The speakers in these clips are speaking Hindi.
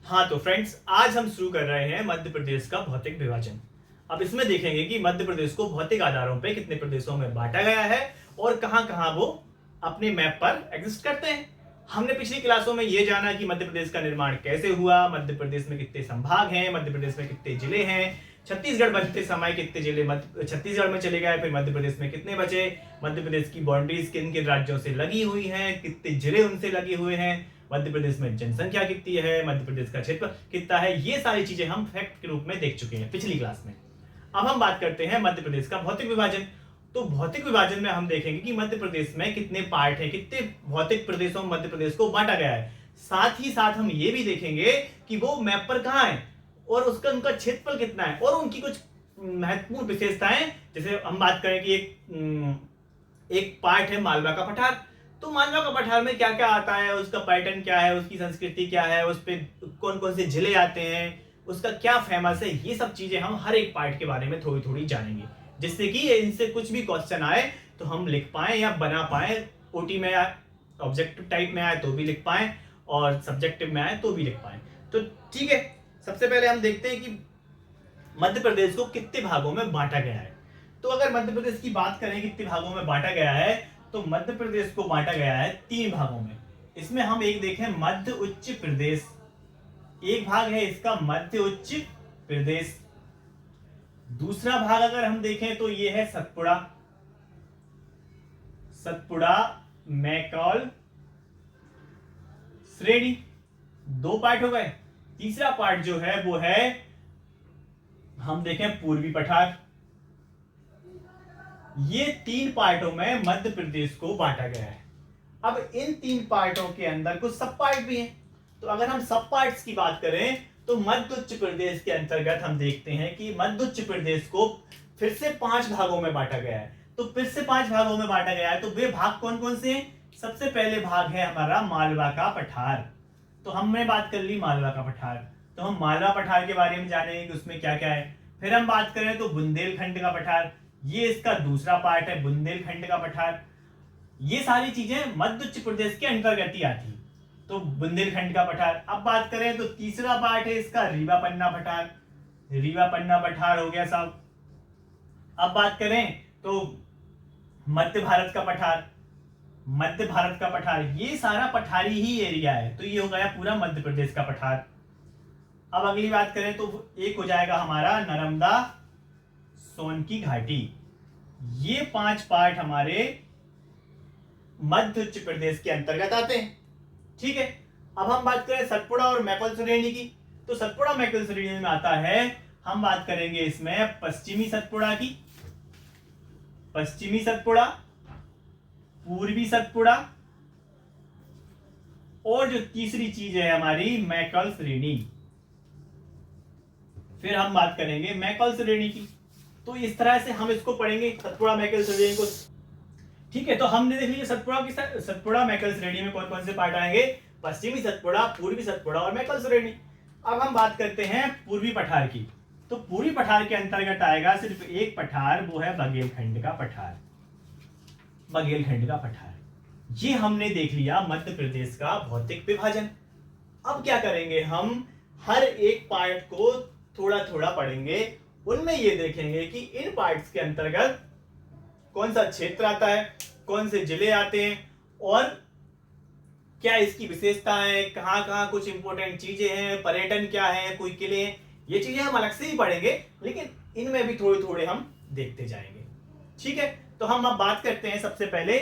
हाँ तो फ्रेंड्स, आज हम शुरू कर रहे हैं मध्य प्रदेश का भौतिक विभाजन। अब इसमें देखेंगे कि मध्य प्रदेश को भौतिक आधारों पे कितने प्रदेशों में बांटा गया है और कहां कहां वो अपने मैप पर एग्जिस्ट करते हैं। हमने पिछली क्लासों में ये जाना कि मध्य प्रदेश का निर्माण कैसे हुआ, मध्य प्रदेश में कितने संभाग हैं, मध्य प्रदेश में कितने जिले हैं, छत्तीसगढ़ बनते समय कितने जिले छत्तीसगढ़ में चले गए, फिर मध्य प्रदेश में कितने बचे, मध्य प्रदेश की बाउंड्रीज किन किन राज्यों से लगी हुई हैं, कितने जिले उनसे लगे हुए हैं, मध्य प्रदेश में जनसंख्या कितनी है, मध्य प्रदेश का क्षेत्र कितना है। ये सारी चीजें हम फैक्ट के रूप में देख चुके हैं पिछली क्लास में। अब हम बात करते हैं मध्य प्रदेश का भौतिक विभाजन। तो भौतिक विभाजन में हम देखेंगे कि मध्य प्रदेश में कितने पार्ट हैं, कितने भौतिक प्रदेशों में मध्य प्रदेश को बांटा गया है। साथ ही साथ हम ये भी देखेंगे कि वो मैप पर कहाँ है और उसका उनका क्षेत्रफल कितना है और उनकी कुछ महत्वपूर्ण विशेषताएं। जैसे हम बात करें कि एक पार्ट है मालवा का पठार। तो मालवा का पठार में क्या क्या आता है, उसका पैटर्न क्या है, उसकी संस्कृति क्या है, उस पर कौन कौन से जिले आते हैं, उसका क्या फेमस है, ये सब चीजें हम हर एक पार्ट के बारे में थोड़ी थोड़ी जानेंगे, जिससे कि इनसे कुछ भी क्वेश्चन आए तो हम लिख पाए या बना पाए। ओटी में आए, ऑब्जेक्टिव टाइप में आए तो भी लिख पाए और सब्जेक्टिव में आए तो भी लिख पाए। तो ठीक है, सबसे पहले हम देखते हैं कि मध्य प्रदेश को कितने भागों में बांटा गया है। तो अगर मध्य प्रदेश की बात करें कितने भागों में बांटा गया है, तो मध्य प्रदेश को बांटा गया है 3 भागों में। इसमें हम एक देखें मध्य उच्च प्रदेश, एक भाग है इसका मध्य उच्च प्रदेश। दूसरा भाग अगर हम देखें तो ये है सतपुड़ा, सतपुड़ा मैकॉल श्रेणी। 2 पार्ट हो गए। तीसरा पार्ट जो है वो है हम देखें पूर्वी पठार। ये 3 पार्टों में मध्य प्रदेश को बांटा गया है। अब इन 3 पार्टों के अंदर कुछ सब पार्ट भी हैं। तो अगर हम सब पार्ट्स की बात करें तो मध्य उच्च प्रदेश के अंतर्गत हम देखते हैं कि मध्य उच्च प्रदेश को फिर से 5 भागों में बांटा गया है। तो फिर से 5 भागों में बांटा गया है, तो वे भाग कौन कौन से हैं? सबसे पहले भाग है हमारा मालवा का पठार। तो हमने बात कर ली मालवा का पठार, तो हम मालवा पठार के बारे में जानेंगे कि उसमें क्या क्या है। फिर हम बात करें तो बुंदेलखंड का पठार, ये इसका दूसरा पार्ट है बुंदेलखंड का पठार। ये सारी चीजें मध्य उच्च प्रदेश के अंतर्गत ही आती, तो बुंदेलखंड का पठार। अब बात करें तो तीसरा पार्ट है इसका रीवा पन्ना पठार, रीवा पन्ना पठार हो गया साहब। अब बात करें तो मध्य भारत का पठार, मध्य भारत का पठार, ये सारा पठारी ही एरिया है, तो ये हो गया पूरा मध्य प्रदेश का पठार। अब अगली बात करें तो एक हो जाएगा हमारा नर्मदा सोन की घाटी। ये 5 पार्ट हमारे मध्य उच्च प्रदेश के अंतर्गत आते हैं। ठीक है, अब हम बात करें सतपुड़ा और मैकॉल श्रेणी की। तो सतपुड़ा मैकॉल श्रेणी में आता है, हम बात करेंगे इसमें पश्चिमी सतपुड़ा की, पश्चिमी सतपुड़ा, पूर्वी सतपुड़ा और जो तीसरी चीज है हमारी मैकॉल श्रेणी। फिर हम बात करेंगे मैकॉल श्रेणी की। तो इस तरह से हम इसको पढ़ेंगे सतपुड़ा मैकॉल श्रेणी को। ठीक है, तो हमने देख लिया सतपुड़ा की सतपुड़ा मैकॉल श्रेणी में कौन कौन से पार्ट आएंगे, पश्चिमी सतपुड़ा, पूर्वी सतपुड़ा और मैकॉल श्रेणी। अब हम बात करते हैं पूर्वी पठार की। तो पूर्वी पठार के अंतर्गत आएगा सिर्फ एक पठार, वो है बघेलखंड का पठार, बघेलखंड का पठार। ये हमने देख लिया मध्य प्रदेश का भौतिक विभाजन। अब क्या करेंगे, हम हर एक पार्ट को थोड़ा थोड़ा पढ़ेंगे। उनमें ये देखेंगे कि इन पार्ट्स के अंतर्गत कौन सा क्षेत्र आता है, कौन से जिले आते हैं और क्या इसकी विशेषताएं, कहां कहां कुछ इंपॉर्टेंट चीजें हैं, पर्यटन क्या है, कोई किले हैं। ये चीजें हम अलग से ही पढ़ेंगे, लेकिन इनमें भी थोड़े थोड़े हम देखते जाएंगे। ठीक है, तो हम अब बात करते हैं सबसे पहले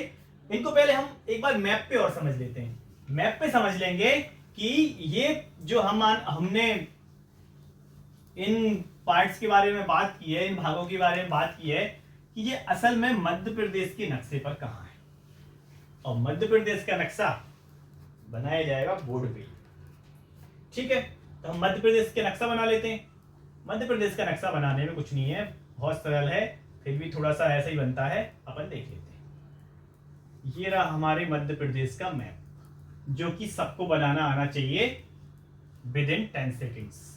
इनको। पहले हम एक बार मैप पे और समझ लेते हैं। मैप पे समझ लेंगे कि ये जो हमने इन पार्ट्स के बारे में बात की है, इन भागों के बारे में बात की है कि ये असल में मध्य प्रदेश के नक्शे पर कहां है। और मध्य प्रदेश का नक्शा बनाया जाएगा बोर्ड पे। ठीक है, तो हम मध्य प्रदेश के नक्शा बना लेते हैं। मध्य प्रदेश का नक्शा बनाने में कुछ नहीं है, बहुत सरल है, फिर भी थोड़ा सा ऐसा ही बनता है, अपन देख लेते हैं। ये रहा हमारे मध्य प्रदेश का मैप, जो कि सबको बनाना आना चाहिए विद इन 10 सेकेंड्स।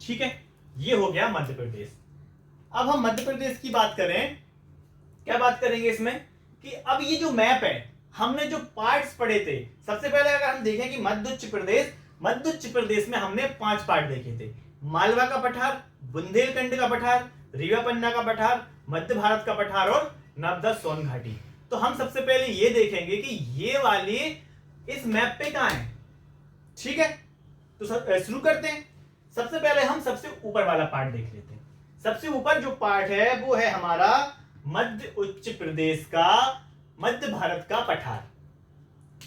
ठीक है, ये हो गया मध्य प्रदेश। अब हम मध्य प्रदेश की बात करें, क्या बात करेंगे इसमें कि अब ये जो मैप है, हमने जो पार्ट्स पढ़े थे, सबसे पहले अगर हम देखें कि मध्य उच्च प्रदेश, मध्य उच्च प्रदेश में हमने 5 पार्ट देखे थे। मालवा का पठार, बुंदेलखंड का पठार, रीवा पन्ना का पठार, मध्य भारत का पठार और नर्मदा सोन घाटी। तो हम सबसे पहले ये देखेंगे कि ये वाली इस मैप पे कहां है। ठीक है, तो शुरू करते हैं। सबसे पहले हम सबसे ऊपर वाला पार्ट देख लेते हैं। सबसे ऊपर जो पार्ट है वो है हमारा मध्य उच्च प्रदेश का, मध्य भारत का पठार।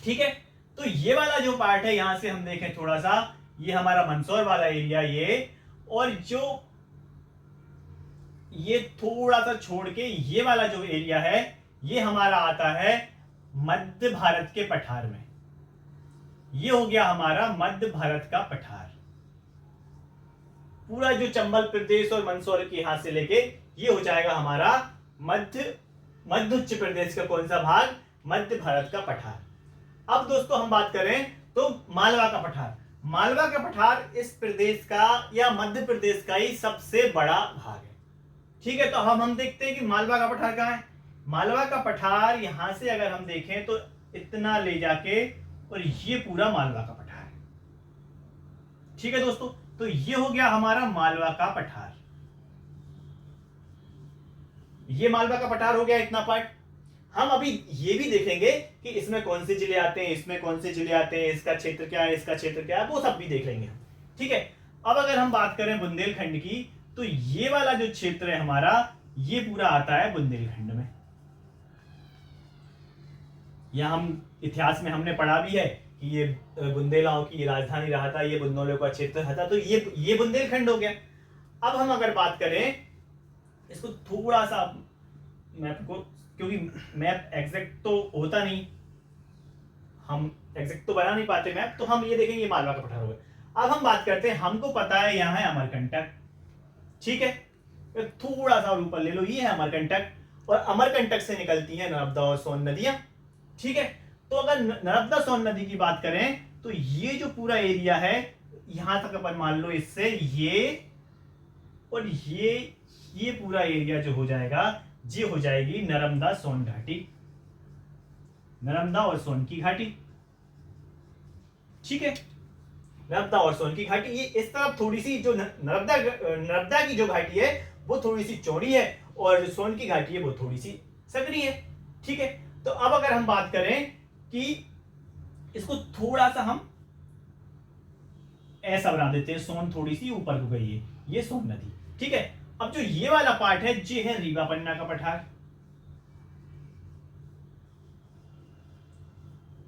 ठीक है, तो ये वाला जो पार्ट है, यहां से हम देखें थोड़ा सा, ये हमारा मंदसौर वाला एरिया ये, और जो ये थोड़ा सा छोड़ के ये वाला जो एरिया है ये हमारा आता है मध्य भारत के पठार में। ये हो गया हमारा मध्य भारत का पठार। पूरा जो चंबल प्रदेश और मंदसौर के यहां से लेके ये हो जाएगा हमारा मध्य उच्च प्रदेश का कौन सा भाग, मध्य भारत का पठार। अब दोस्तों हम बात करें तो मालवा का पठार। मालवा का पठार इस प्रदेश का या मध्य प्रदेश का ही सबसे बड़ा भाग है। ठीक है, तो हम देखते हैं कि मालवा का पठार कहां है। मालवा का पठार यहां से अगर हम देखें तो इतना ले जाके, और ये पूरा मालवा का पठार है। ठीक है दोस्तों, तो ये हो गया हमारा मालवा का पठार। ये मालवा का पठार हो गया इतना पार्ट। हम अभी ये भी देखेंगे कि इसमें कौन से जिले आते हैं, इसमें कौन से जिले आते हैं, इसका क्षेत्र क्या है, इसका क्षेत्र क्या है, वो सब भी देख लेंगे हम। ठीक है, अब अगर हम बात करें बुंदेलखंड की, तो ये वाला जो क्षेत्र है हमारा, ये पूरा आता है बुंदेलखंड में। यह हम इतिहास में हमने पढ़ा भी है कि ये बुंदेलाओं की राजधानी रहा था, ये बुंदेलों का क्षेत्र था, तो ये बुंदेलखंड हो गया। अब हम अगर बात करें इसको थोड़ा सा मैप को, क्योंकि मैप एग्जैक्ट तो होता नहीं, हम एग्जैक्ट तो बना नहीं पाते मैप, तो हम ये देखेंगे ये मालवा का पठार हो गया। अब हम बात करते हैं, हमको पता है यहाँ है अमरकंटक। ठीक है, थोड़ा सा और ऊपर ले लो, ये है अमरकंटक, और अमरकंटक से निकलती है नर्मदा और सोन नदियां। ठीक है, तो अगर नर्मदा सोन नदी की बात करें तो ये जो पूरा एरिया है, यहां तक अपन मान लो इससे ये और ये पूरा एरिया जो हो जाएगा, ये हो जाएगी नर्मदा सोन घाटी, नर्मदा और सोन की घाटी। ठीक है, नर्मदा और सोन की घाटी, ये इस तरफ थोड़ी सी जो नर्मदा की जो घाटी है वो थोड़ी सी चौड़ी है, और जो सोन की घाटी है वो थोड़ी सी सकरी है। ठीक है, तो अब अगर हम बात करें कि इसको थोड़ा सा हम ऐसा बना देते हैं, सोन थोड़ी सी ऊपर को गई है, ये सोन नदी। ठीक है, अब जो ये वाला पार्ट है ये है रीवा पन्ना का पठार।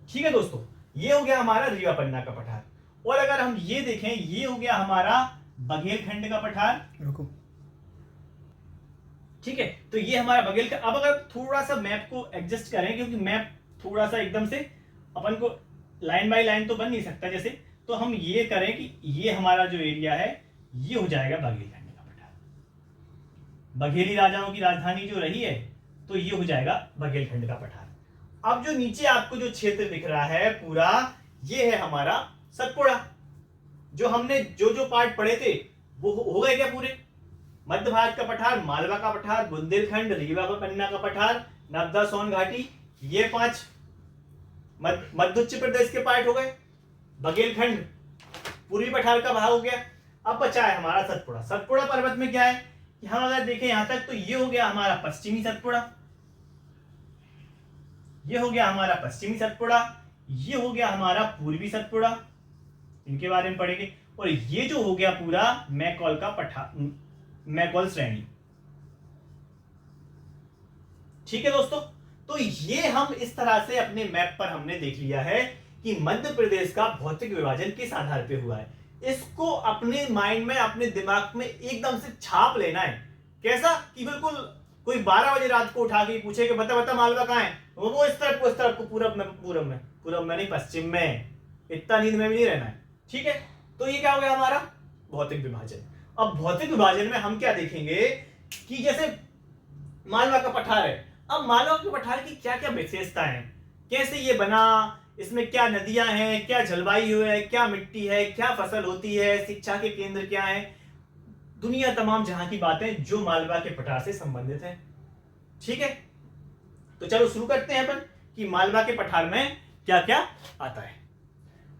ठीक है दोस्तों, ये हो गया हमारा रीवा पन्ना का पठार। और अगर हम ये देखें, ये हो गया हमारा बघेलखंड का पठार। रुको, ठीक है, तो ये हमारा बघेलखंड। अब अगर थोड़ा सा मैप को एडजस्ट करें, क्योंकि मैप थोड़ा सा एकदम से अपन को लाइन बाय लाइन तो बन नहीं सकता जैसे, तो हम ये करें कि ये हमारा जो एरिया है ये हो जाएगा बघेलखंड का पठार। बघेली राजाओं की राजधानी जो रही है, तो ये हो जाएगा बघेलखंड का पठार। अब जो नीचे आपको जो क्षेत्र दिख रहा है पूरा, ये है हमारा सतपुड़ा। जो हमने जो पार्ट पढ़े थे वो हो गए क्या पूरे? मध्य भारत का पठार, मालवा का पठार, बुंदेलखंड, रीवा पन्ना का पठार, नर्मदा सोन घाटी, ये 5 मध्य उच्च प्रदेश के पार्ट हो गए। बघेलखंड पूर्वी पठार का भाग हो गया। अब बचा है हमारा सतपुड़ा। सतपुड़ा पर्वत में क्या है कि हम अगर देखें यहां तक, तो ये हो गया हमारा पश्चिमी सतपुड़ा, ये हो गया हमारा पश्चिमी सतपुड़ा, ये हो गया हमारा पूर्वी सतपुड़ा, इनके बारे में पढ़ेंगे। और ये जो हो गया पूरा मैकॉल का पठार, मैकॉल श्रेणी। ठीक है दोस्तों, तो ये हम इस तरह से अपने मैप पर हमने देख लिया है कि मध्य प्रदेश का भौतिक विभाजन किस आधार पे हुआ है। इसको अपने माइंड में, अपने दिमाग में एकदम से छाप लेना है। कैसा कि बिल्कुल कोई 12 बजे रात को उठा के पूछे कि बता मालवा कहां है, वो इस तरफ को पूरब में नहीं, पश्चिम में। इतना नींद में भी नहीं रहना है। ठीक है, तो ये क्या हो गया हमारा भौतिक विभाजन। अब भौतिक विभाजन में हम क्या देखेंगे कि जैसे मालवा का पठार है, अब मालवा के पठार की क्या क्या विशेषताएं हैं, कैसे ये बना, इसमें क्या नदियां हैं, क्या जलवायु है, क्या मिट्टी है, क्या फसल होती है, शिक्षा के केंद्र क्या है, दुनिया तमाम जहां की बातें जो मालवा के पठार से संबंधित है। ठीक है, तो चलो शुरू करते हैं अपन कि मालवा के पठार में क्या क्या आता है।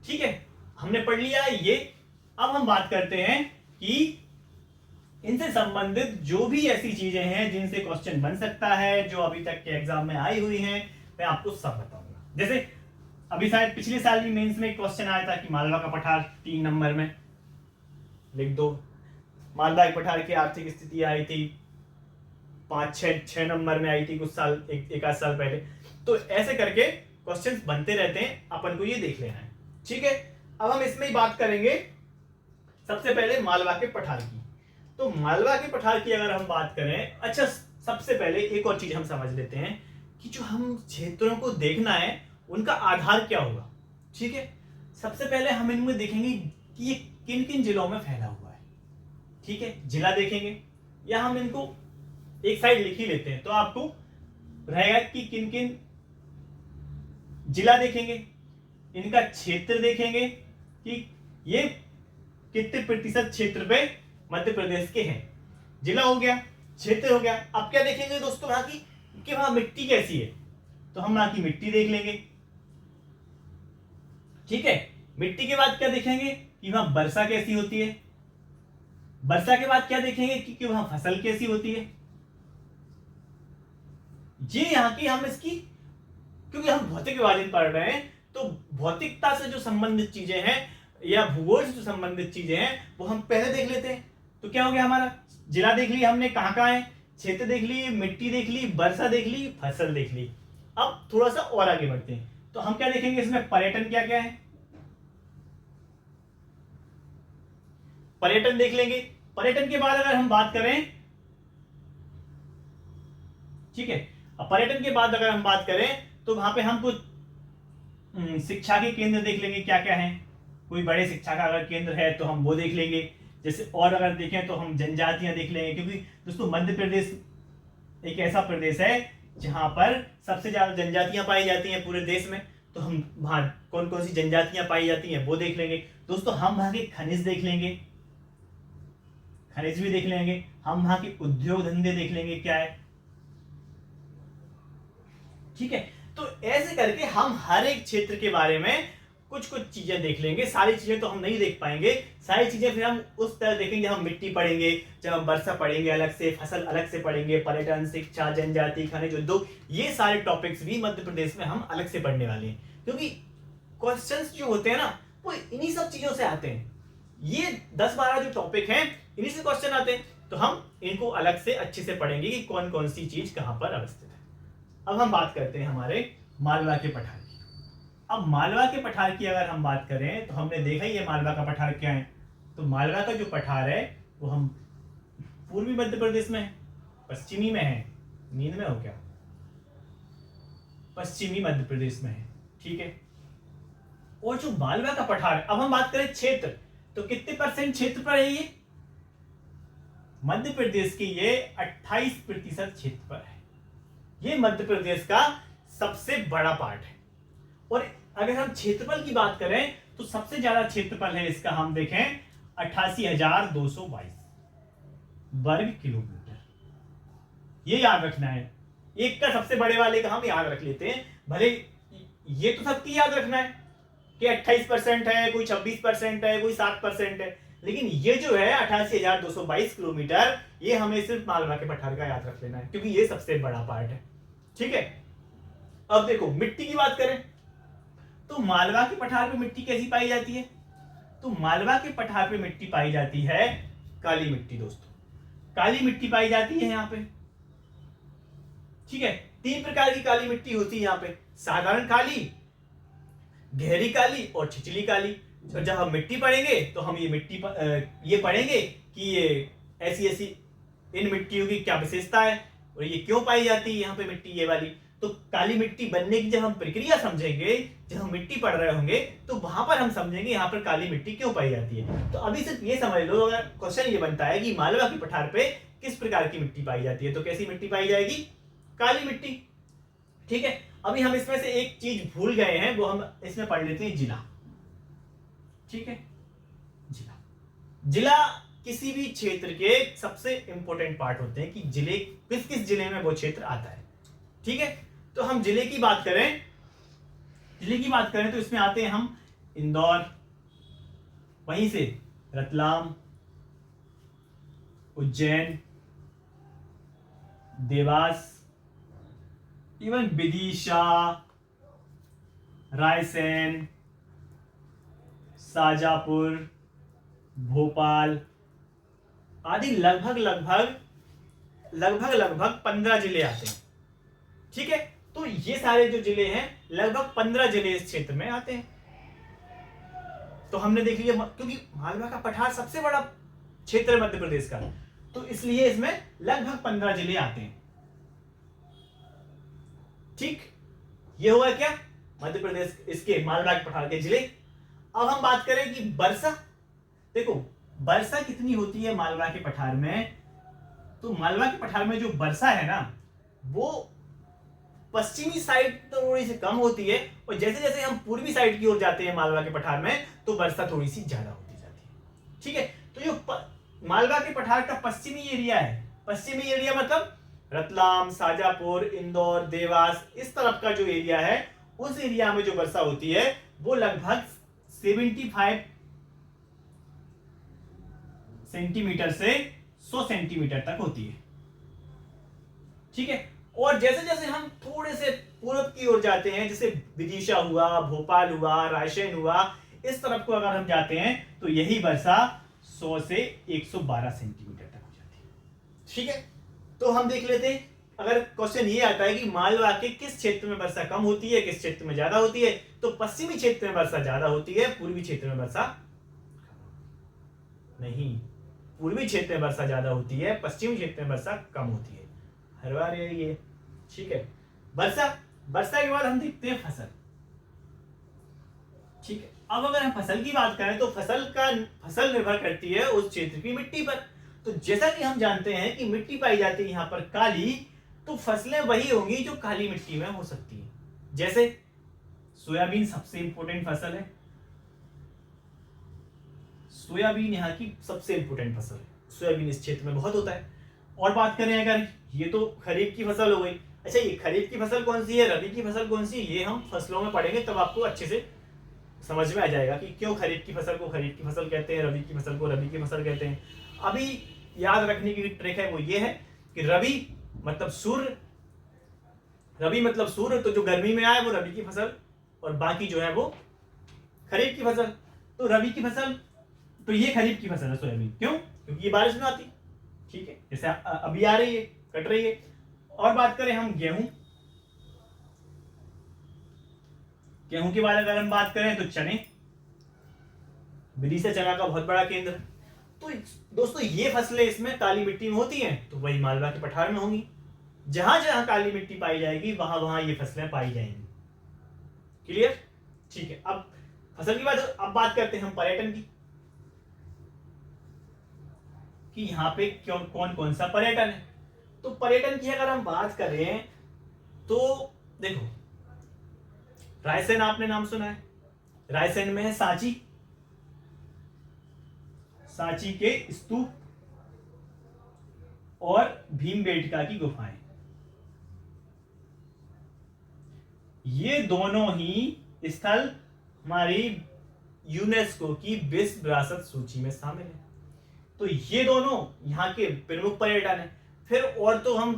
ठीक है, हमने पढ़ लिया ये। अब हम बात करते हैं कि इनसे संबंधित जो भी ऐसी चीजें हैं जिनसे क्वेश्चन बन सकता है, जो अभी तक के एग्जाम में आई हुई हैं, मैं आपको सब बताऊंगा। जैसे अभी शायद पिछले साल भी मेंस में क्वेश्चन आया था कि मालवा का पठार 3 नंबर में लिख दो। मालवा के पठार की आर्थिक स्थिति आई थी 5-6 नंबर में आई थी कुछ साल, एक आध साल पहले। तो ऐसे करके क्वेश्चंस बनते रहते हैं, अपन को ये देख लेना है। ठीक है, अब हम इसमें ही बात करेंगे सबसे पहले मालवा के पठार की। तो मालवा के पठार की अगर हम बात करें, अच्छा सबसे पहले एक और चीज हम समझ लेते हैं कि जो हम क्षेत्रों को देखना है उनका आधार क्या होगा। ठीक है, सबसे पहले हम इनमें देखेंगे कि ये किन किन जिलों में फैला हुआ है। ठीक है, जिला देखेंगे या हम इनको एक साइड लिख ही लेते हैं, तो आपको रहेगा कि किन किन जिला देखेंगे, इनका क्षेत्र देखेंगे कि ये कितने प्रतिशत क्षेत्र पे मध्य प्रदेश के हैं। जिला हो गया, क्षेत्र हो गया। अब क्या देखेंगे दोस्तों वहां की, कि वहां मिट्टी कैसी है, तो हम वहां की मिट्टी देख लेंगे। ठीक है, मिट्टी के बाद क्या देखेंगे कि वहां वर्षा कैसी होती है। वर्षा के बाद क्या देखेंगे कि वहां फसल कैसी होती है। ये यहाँ की हम इसकी, क्योंकि हम भौतिक विभाजन पढ़ रहे हैं तो भौतिकता से जो संबंधित चीजें हैं या भूगोल से जो संबंधित चीजें हैं वो हम पहले देख लेते हैं। तो क्या हो गया, हमारा जिला देख लिया हमने कहाँ कहाँ है, क्षेत्र देख ली, मिट्टी देख ली, वर्षा देख ली, फसल देख ली। अब थोड़ा सा और आगे बढ़ते हैं, तो हम क्या देखेंगे इसमें, पर्यटन क्या क्या है, पर्यटन देख लेंगे। पर्यटन के बाद अगर हम बात करें, ठीक है, अब पर्यटन के बाद अगर हम बात करें तो वहां पे हम कुछ शिक्षा के केंद्र देख लेंगे क्या क्या है। कोई बड़े शिक्षा का अगर केंद्र है तो हम वो देख लेंगे। जैसे और अगर देखें तो हम जनजातियां देख लेंगे, क्योंकि दोस्तों मध्य प्रदेश एक ऐसा प्रदेश है जहां पर सबसे ज्यादा जनजातियां पाई जाती हैं पूरे देश में। तो हम वहां कौन कौन सी जनजातियां पाई जाती हैं वो देख लेंगे। दोस्तों हम वहां के खनिज देख लेंगे, खनिज भी देख लेंगे। हम वहां के उद्योग धंधे देख लेंगे क्या है। ठीक है, तो ऐसे करके हम हर एक क्षेत्र के बारे में कुछ कुछ चीजें देख लेंगे। सारी चीजें तो हम नहीं देख पाएंगे, सारी चीजें फिर हम उस तरह देखेंगे। हम मिट्टी पढ़ेंगे, जब हम वर्षा पढ़ेंगे अलग से, फसल अलग से पढ़ेंगे, पर्यटन, शिक्षा, जनजाति, खनिज, उद्योग, ये सारे टॉपिक्स भी मध्य प्रदेश में हम अलग से पढ़ने वाले हैं। क्योंकि क्वेश्चंस जो होते हैं ना वो इन्हीं सब चीजों से आते हैं। ये 10-12 जो टॉपिक हैं इन्हीं से क्वेश्चन आते हैं, तो हम इनको अलग से अच्छे से पढ़ेंगे कि कौन कौन सी चीज कहां पर अवस्थित है। अब हम बात करते हैं हमारे मालवा के पठार की। अब मालवा के पठार की अगर हम बात करें तो हमने देखा ही है मालवा का पठार क्या है। तो मालवा का जो पठार है वो हम पूर्वी मध्य प्रदेश में है, पश्चिमी में है, नींद में हो क्या, पश्चिमी मध्य प्रदेश में है। ठीक है, और जो मालवा का पठार है, अब हम बात करें क्षेत्र, तो कितने % क्षेत्र पर है ये मध्य प्रदेश के, ये 28% क्षेत्र पर है। ये मध्य प्रदेश का सबसे बड़ा पार्ट है। और अगर हम क्षेत्रफल की बात करें तो सबसे ज्यादा क्षेत्रफल है इसका, हम देखें 88,222 वर्ग किलोमीटर। ये याद रखना है, एक का सबसे बड़े वाले का हम याद रख लेते हैं। भले ये तो सबकी याद रखना है कि 28% है, कोई 26% है, कोई 7% है, लेकिन ये जो है 88,222 किलोमीटर, ये हमें सिर्फ मालवा के पठार का याद रख लेना है, क्योंकि ये सबसे बड़ा पार्ट है। ठीक है, अब देखो मिट्टी की बात करें तो मालवा के पठार पे मिट्टी कैसी पाई जाती है। तो मालवा के पठार पे मिट्टी पाई जाती है काली मिट्टी। दोस्तों काली मिट्टी पाई जाती है यहाँ पे। ठीक है, 3 प्रकार की काली मिट्टी होती है यहाँ पे, साधारण काली, गहरी काली और छिछली काली। तो जब हम मिट्टी पढ़ेंगे तो हम ये मिट्टी ये पढ़ेंगे कि ये ऐसी ऐसी इन मिट्टियों की क्या विशेषता है और ये क्यों पाई जाती है यहाँ पे मिट्टी ये वाली। तो काली मिट्टी बनने की जब हम प्रक्रिया समझेंगे, जब हम मिट्टी पढ़ रहे होंगे, तो वहां पर हम समझेंगे यहाँ पर काली मिट्टी क्यों पाई जाती है। तो अभी सिर्फ ये समझ लो, अगर क्वेश्चन ये बनता है कि मालवा के पठार पे किस प्रकार की मिट्टी पाई जाती है, तो कैसी मिट्टी पाई जाएगी, काली मिट्टी। ठीक है, अभी हम इसमें से एक चीज भूल गए हैं, वो हम इसमें पढ़ लेते हैं, जिला। ठीक है, जिला, जिला किसी भी क्षेत्र के सबसे इंपॉर्टेंट पार्ट होते हैं कि जिले किस किस जिले में वो क्षेत्र आता है। ठीक है, तो हम जिले की बात करें, जिले की बात करें तो इसमें आते हैं हम इंदौर, वहीं से रतलाम, उज्जैन, देवास, इवन विदिशा, रायसेन, शाजापुर, भोपाल आदि लगभग लगभग लगभग लगभग 15 जिले आते हैं। ठीक है, तो ये सारे जो जिले हैं लगभग 15 जिले इस क्षेत्र में आते हैं। तो हमने देख लिया, क्योंकि मालवा का पठार सबसे बड़ा क्षेत्र है मध्य प्रदेश का, तो इसलिए इसमें लगभग 15 जिले आते हैं। ठीक, ये हुआ क्या मध्य प्रदेश इसके मालवा के पठार के जिले। अब हम बात करें कि वर्षा, देखो वर्षा कितनी होती है मालवा के पठार में, तो मालवा के पठार में जो वर्षा है ना वो पश्चिमी साइड तो थोड़ी सी कम होती है, और जैसे जैसे हम पूर्वी साइड की ओर जाते हैं मालवा के पठार में तो वर्षा थोड़ी सी ज्यादा होती जाती है। ठीक है, तो जो मालवा के पठार का पश्चिमी एरिया है, पश्चिमी एरिया मतलब रतलाम, शाजापुर, इंदौर, देवास, इस तरफ का जो एरिया है उस एरिया में जो वर्षा होती है वो लगभग 75 सेंटीमीटर से 100 सेंटीमीटर तक होती है। ठीक है, और जैसे जैसे हम थोड़े से पूर्व की ओर जाते हैं, जैसे विदिशा हुआ, भोपाल हुआ, रायसेन हुआ, इस तरफ को अगर हम जाते हैं तो यही वर्षा 100 से 112 सेंटीमीटर तक हो जाती है। ठीक है, तो हम देख लेते हैं, अगर क्वेश्चन ये आता है कि मालवा के किस क्षेत्र में वर्षा कम होती है, किस क्षेत्र में ज्यादा होती है, तो पश्चिमी क्षेत्र में वर्षा ज्यादा होती है, पूर्वी क्षेत्र में वर्षा नहीं, पूर्वी क्षेत्र में वर्षा ज्यादा होती है, पश्चिमी क्षेत्र में वर्षा कम होती है। हर बार ये ठीक है। वर्षा, वर्षा के बाद हम देखते हैं फसल। ठीक है, अब अगर हम फसल की बात करें तो फसल निर्भर करती है उस क्षेत्र की मिट्टी पर। तो जैसा कि हम जानते हैं कि मिट्टी पाई जाती है यहाँ पर काली, तो फसलें वही होंगी जो काली मिट्टी में हो सकती है। जैसे सोयाबीन सबसे इंपॉर्टेंट फसल है, सोयाबीन यहाँ की सबसे इंपॉर्टेंट फसल है, सोयाबीन इस क्षेत्र में बहुत होता है। और बात करें अगर, ये तो खरीफ की फसल हो गई। अच्छा, ये खरीफ की फसल कौन सी है, रबी की फसल कौन सी है, ये हम फसलों में पढ़ेंगे तब आपको अच्छे से समझ में आ जाएगा कि क्यों खरीफ की फसल को खरीफ की फसल कहते हैं, रबी की फसल को रबी की फसल कहते हैं। अभी याद रखने की ट्रिक है वो ये है कि रबी मतलब सूर्य, रबी मतलब सूर्य, तो जो गर्मी में आए वो रबी की फसल, और बाकी जो है वो खरीफ की फसल। तो रबी की फसल, तो ये खरीफ की फसल है सोयाबीन, क्यों? क्योंकि ये बारिश में आती। ठीक है, जैसे अभी आ रही है, कट रही है। और बात करें हम गेहूं, गेहूं के बारे में अगर हम बात करें तो चने, विदिशा चना का बहुत बड़ा केंद्र। तो दोस्तों ये फसलें इसमें काली मिट्टी में होती हैं, तो वही मालवा के पठार में होंगी। जहां जहां काली मिट्टी पाई जाएगी वहां वहां ये फसलें पाई जाएंगी। क्लियर? ठीक है, अब फसल की बात, अब बात करते हैं हम पर्यटन की, कि यहाँ पे क्यों कौन कौन सा पर्यटन है। तो पर्यटन की अगर हम बात करें तो देखो, रायसेन आपने नाम सुना है, रायसेन में है सांची, सांची के स्तूप और भीमबेटका की गुफाएं, ये दोनों ही स्थल हमारी यूनेस्को की विश्व विरासत सूची में शामिल है। तो ये दोनों यहाँ के प्रमुख पर्यटन है। फिर और तो हम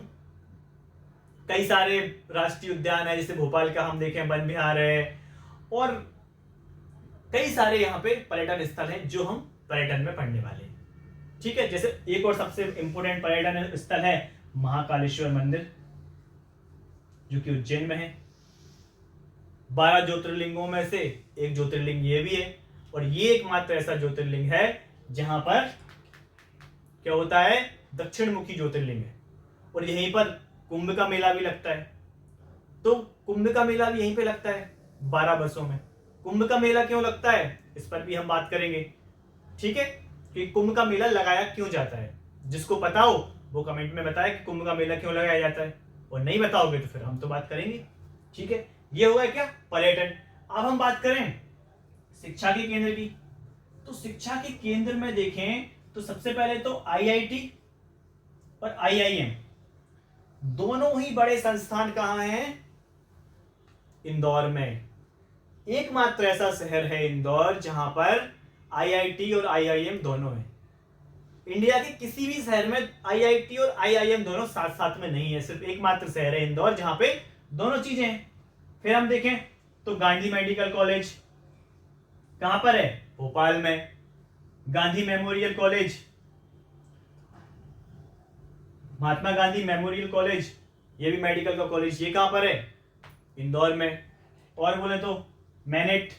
कई सारे राष्ट्रीय उद्यान है, जैसे भोपाल का हम देखें वन विहार है, और कई सारे यहाँ पे पर्यटन स्थल हैं जो हम पर्यटन में पढ़ने वाले हैं। ठीक है, जैसे एक और सबसे इंपोर्टेंट पर्यटन स्थल है महाकालेश्वर मंदिर, जो कि उज्जैन में है। 12 ज्योतिर्लिंगों में से एक ज्योतिर्लिंग ये भी है, और ये एकमात्र ऐसा ज्योतिर्लिंग है जहां पर क्या होता है, दक्षिण मुखी ज्योतिर्लिंग है। और यहीं पर कुंभ का मेला भी लगता है। तो कुंभ का मेला भी यहीं पे लगता है 12 वर्षों में। कुंभ का मेला क्यों लगता है इस पर भी हम बात करेंगे। ठीक है, कि कुंभ का मेला लगाया क्यों जाता है, जिसको पता हो वो कमेंट में बताए कि कुंभ का मेला क्यों लगाया जाता है, और नहीं बताओगे तो फिर हम तो बात करेंगे। ठीक है, ये होगा क्या, पर्यटन। अब हम बात करें शिक्षा के केंद्र की, तो शिक्षा के केंद्र में देखें तो सबसे पहले तो आईआईटी और आईआईएम, दोनों ही बड़े संस्थान कहां हैं, इंदौर में। एकमात्र ऐसा शहर है इंदौर जहां पर आईआईटी और आईआईएम दोनों है। इंडिया के किसी भी शहर में आईआईटी और आईआईएम दोनों साथ साथ में नहीं है, सिर्फ एकमात्र शहर है इंदौर जहां पे दोनों चीजें हैं। फिर हम देखें तो गांधी मेडिकल कॉलेज कहां पर है? भोपाल में। Gandhi memorial college, Mahatma Gandhi memorial college, ये भी मेडिकल का कॉलेज, ये कहां पर है? इंदौर में। और बोले तो मैनेट,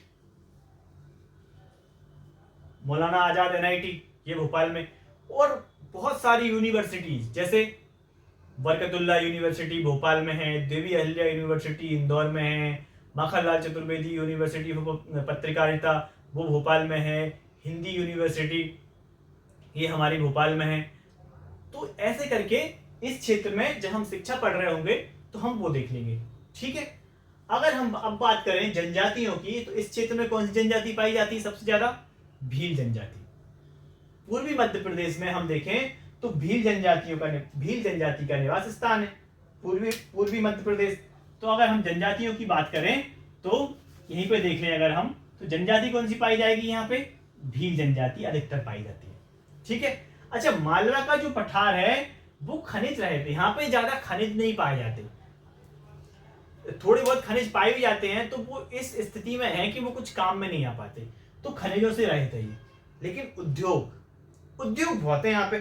मौलाना आजाद एनआईटी, ये भोपाल में। और बहुत सारी यूनिवर्सिटीज जैसे बरकतुल्ला यूनिवर्सिटी भोपाल में है, देवी अहिल्या यूनिवर्सिटी इंदौर में है, माखनलाल चतुर्वेदी यूनिवर्सिटी पत्रकारिता वो भोपाल में है, हिंदी यूनिवर्सिटी ये हमारी भोपाल में है। तो ऐसे करके इस क्षेत्र में जब हम शिक्षा पढ़ रहे होंगे तो हम वो देख लेंगे। ठीक है, अगर हम अब बात करें जनजातियों की, तो इस क्षेत्र में कौन सी जनजाति पाई जाती है सबसे ज्यादा? भील जनजाति। पूर्वी मध्य प्रदेश में हम देखें तो भील जनजाति का निवास स्थान है पूर्वी मध्य प्रदेश। तो अगर हम जनजातियों की बात करें तो यहीं पे देख लें अगर हम, तो जनजाति कौन सी पाई जाएगी? यहाँ पे भील जनजाति अधिकतर पाई जाती है। ठीक है, अच्छा मालवा का जो पठार है वो खनिज रहित है, यहाँ पे ज्यादा खनिज नहीं पाए जाते, थोड़े बहुत खनिज पाए भी जाते हैं तो वो इस स्थिति में है कि वो कुछ काम में नहीं आ पाते, तो खनिजों से रहित है ये। लेकिन उद्योग बहुत है यहाँ पे।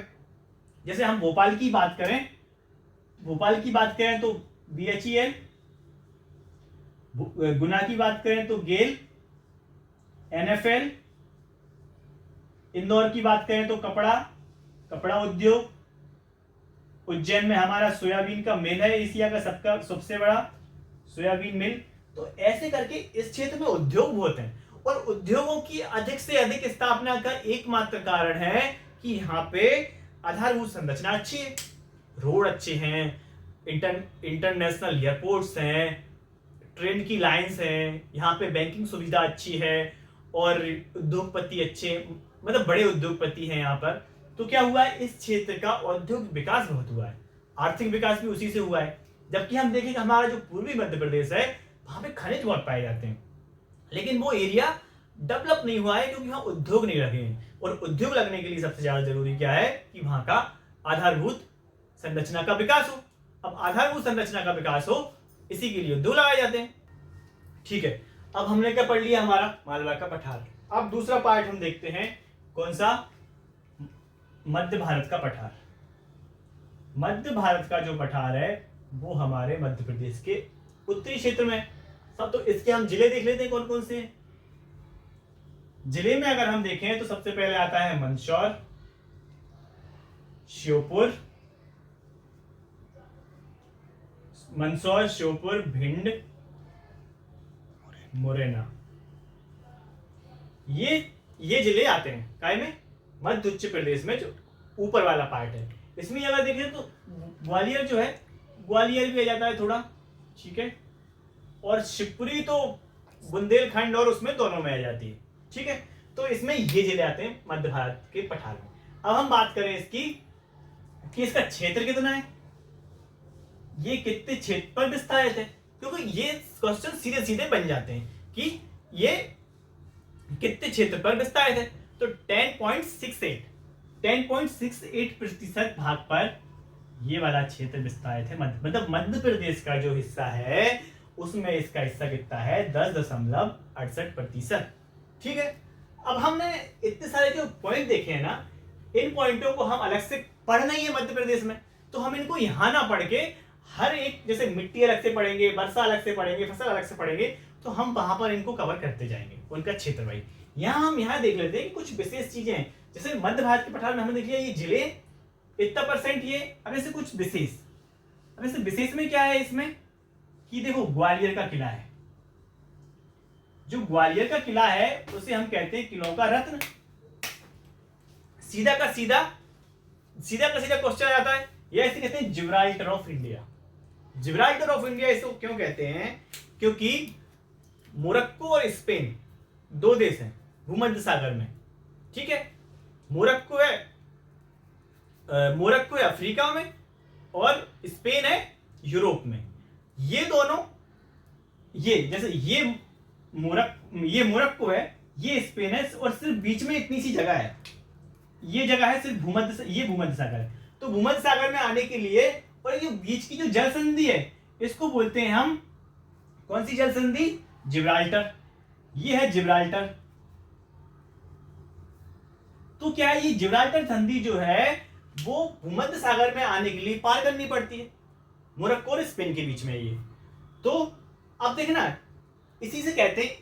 जैसे हम भोपाल की बात करें तो BHEL, गुना की बात करें तो गेल, NFL, इंदौर की बात करें तो कपड़ा उद्योग, उज्जैन में हमारा सोयाबीन का मिल है, एशिया का सबसे बड़ा सोयाबीन मिल। तो ऐसे करके इस क्षेत्र में उद्योग बहुत हैं, और उद्योगों की अधिक से अधिक स्थापना का एकमात्र कारण है कि यहाँ पे आधारभूत संरचना अच्छी है, रोड अच्छे हैं, इंटरनेशनल एयरपोर्ट्स हैं, ट्रेन की लाइंस हैं, यहाँ पे बैंकिंग सुविधा अच्छी है, और उद्योगपति अच्छे, मतलब बड़े उद्योगपति हैं यहाँ पर। तो क्या हुआ है, इस क्षेत्र का औद्योगिक विकास बहुत हुआ है, आर्थिक विकास भी उसी से हुआ है। जबकि हम देखें कि हमारा जो पूर्वी मध्य प्रदेश है वहां पे खनिज बहुत पाए जाते हैं, लेकिन वो एरिया डेवलप नहीं हुआ है क्योंकि वहां उद्योग नहीं लगे हैं। और उद्योग लगने के लिए सबसे ज्यादा जरूरी क्या है कि वहां का आधारभूत संरचना का विकास हो। अब आधारभूत संरचना का विकास हो, इसी के लिए उद्योग लगाए जाते हैं। ठीक है, अब हमने क्या पढ़ लिया? हमारा मालवा का पठार। अब दूसरा पार्ट हम देखते हैं, कौन सा? मध्य भारत का पठार। मध्य भारत का जो पठार है वो हमारे मध्य प्रदेश के उत्तरी क्षेत्र में सब। तो इसके हम जिले देख लेते हैं कौन कौन से हैं। जिले में अगर हम देखें तो सबसे पहले आता है मंदसौर, श्योपुर, भिंड, मुरैना, ये जिले आते हैं काय में? मध्य उच्च प्रदेश में, जो ऊपर वाला पार्ट है। इसमें अगर देखें तो ग्वालियर जो है, ग्वालियर भी आ जाता है थोड़ा। ठीक है, और शिवपुरी तो बुंदेलखंड और उसमें दोनों में आ जाती है। ठीक है, तो इसमें ये जिले आते हैं मध्य भारत के पठार में। अब हम बात करें इसकी कि इसका क्षेत्र कितना है, ये कितने क्षेत्र पर विस्तारित है, क्योंकि ये क्वेश्चन सीधे सीधे बन जाते हैं कि ये कितने क्षेत्र पर विस्तारित है। तो 10.68% भाग पर ये वाला क्षेत्र विस्तारित है। मतलब मध्य प्रदेश का जो हिस्सा है उसमें इसका हिस्सा कितना है? 10.68%। ठीक है, अब हमने इतने सारे जो पॉइंट देखे हैं ना, इन पॉइंटों को हम अलग से पढ़ना ही है मध्य प्रदेश में, तो हम इनको यहां ना पढ़ के हर एक, जैसे मिट्टी अलग से पढ़ेंगे, वर्षा अलग से पढ़ेंगे, फसल अलग से पढ़ेंगे, तो हम वहां पर इनको कवर करते जाएंगे उनका क्षेत्र भाई। यहाँ हम यहाँ देख लेते हैं कि कुछ विशेष चीजें हैं। जैसे मध्य भारत के पठार में हमने देख लिया ये जिले इतना % ये। अब ऐसे कुछ विशेष, अब ऐसे विशेष में क्या है इसमें कि देखो ग्वालियर का किला है, जो ग्वालियर का किला है उसे हम कहते हैं किलों का रत्न। सीधा का सीधा क्वेश्चन आ जाता है, या इसे कहते हैं Gibraltar of India. Gibraltar of India इसको क्यों कहते हैं? क्योंकि मोरक्को और स्पेन दो देश हैं भूमध्य सागर में। ठीक है, मोरक्को है अफ्रीका में और स्पेन है यूरोप में। ये दोनों, ये जैसे ये मोरक्को है, ये स्पेन है और सिर्फ बीच में इतनी सी जगह है, ये जगह है सिर्फ ये भूमध्य सागर है। तो भूमध्य सागर में आने के लिए, और ये बीच की जो जल संधि है इसको बोलते हैं हम, कौन सी जल संधि? जिब्राल्टर। ये है जिब्राल्टर। तो क्या है, ये जिब्राल्टर संधि जो है वो भूमध्य सागर में आने के लिए पार करनी पड़ती है, मोरक्को और स्पेन के बीच में ये। तो अब देखना, इसी से कहते हैं,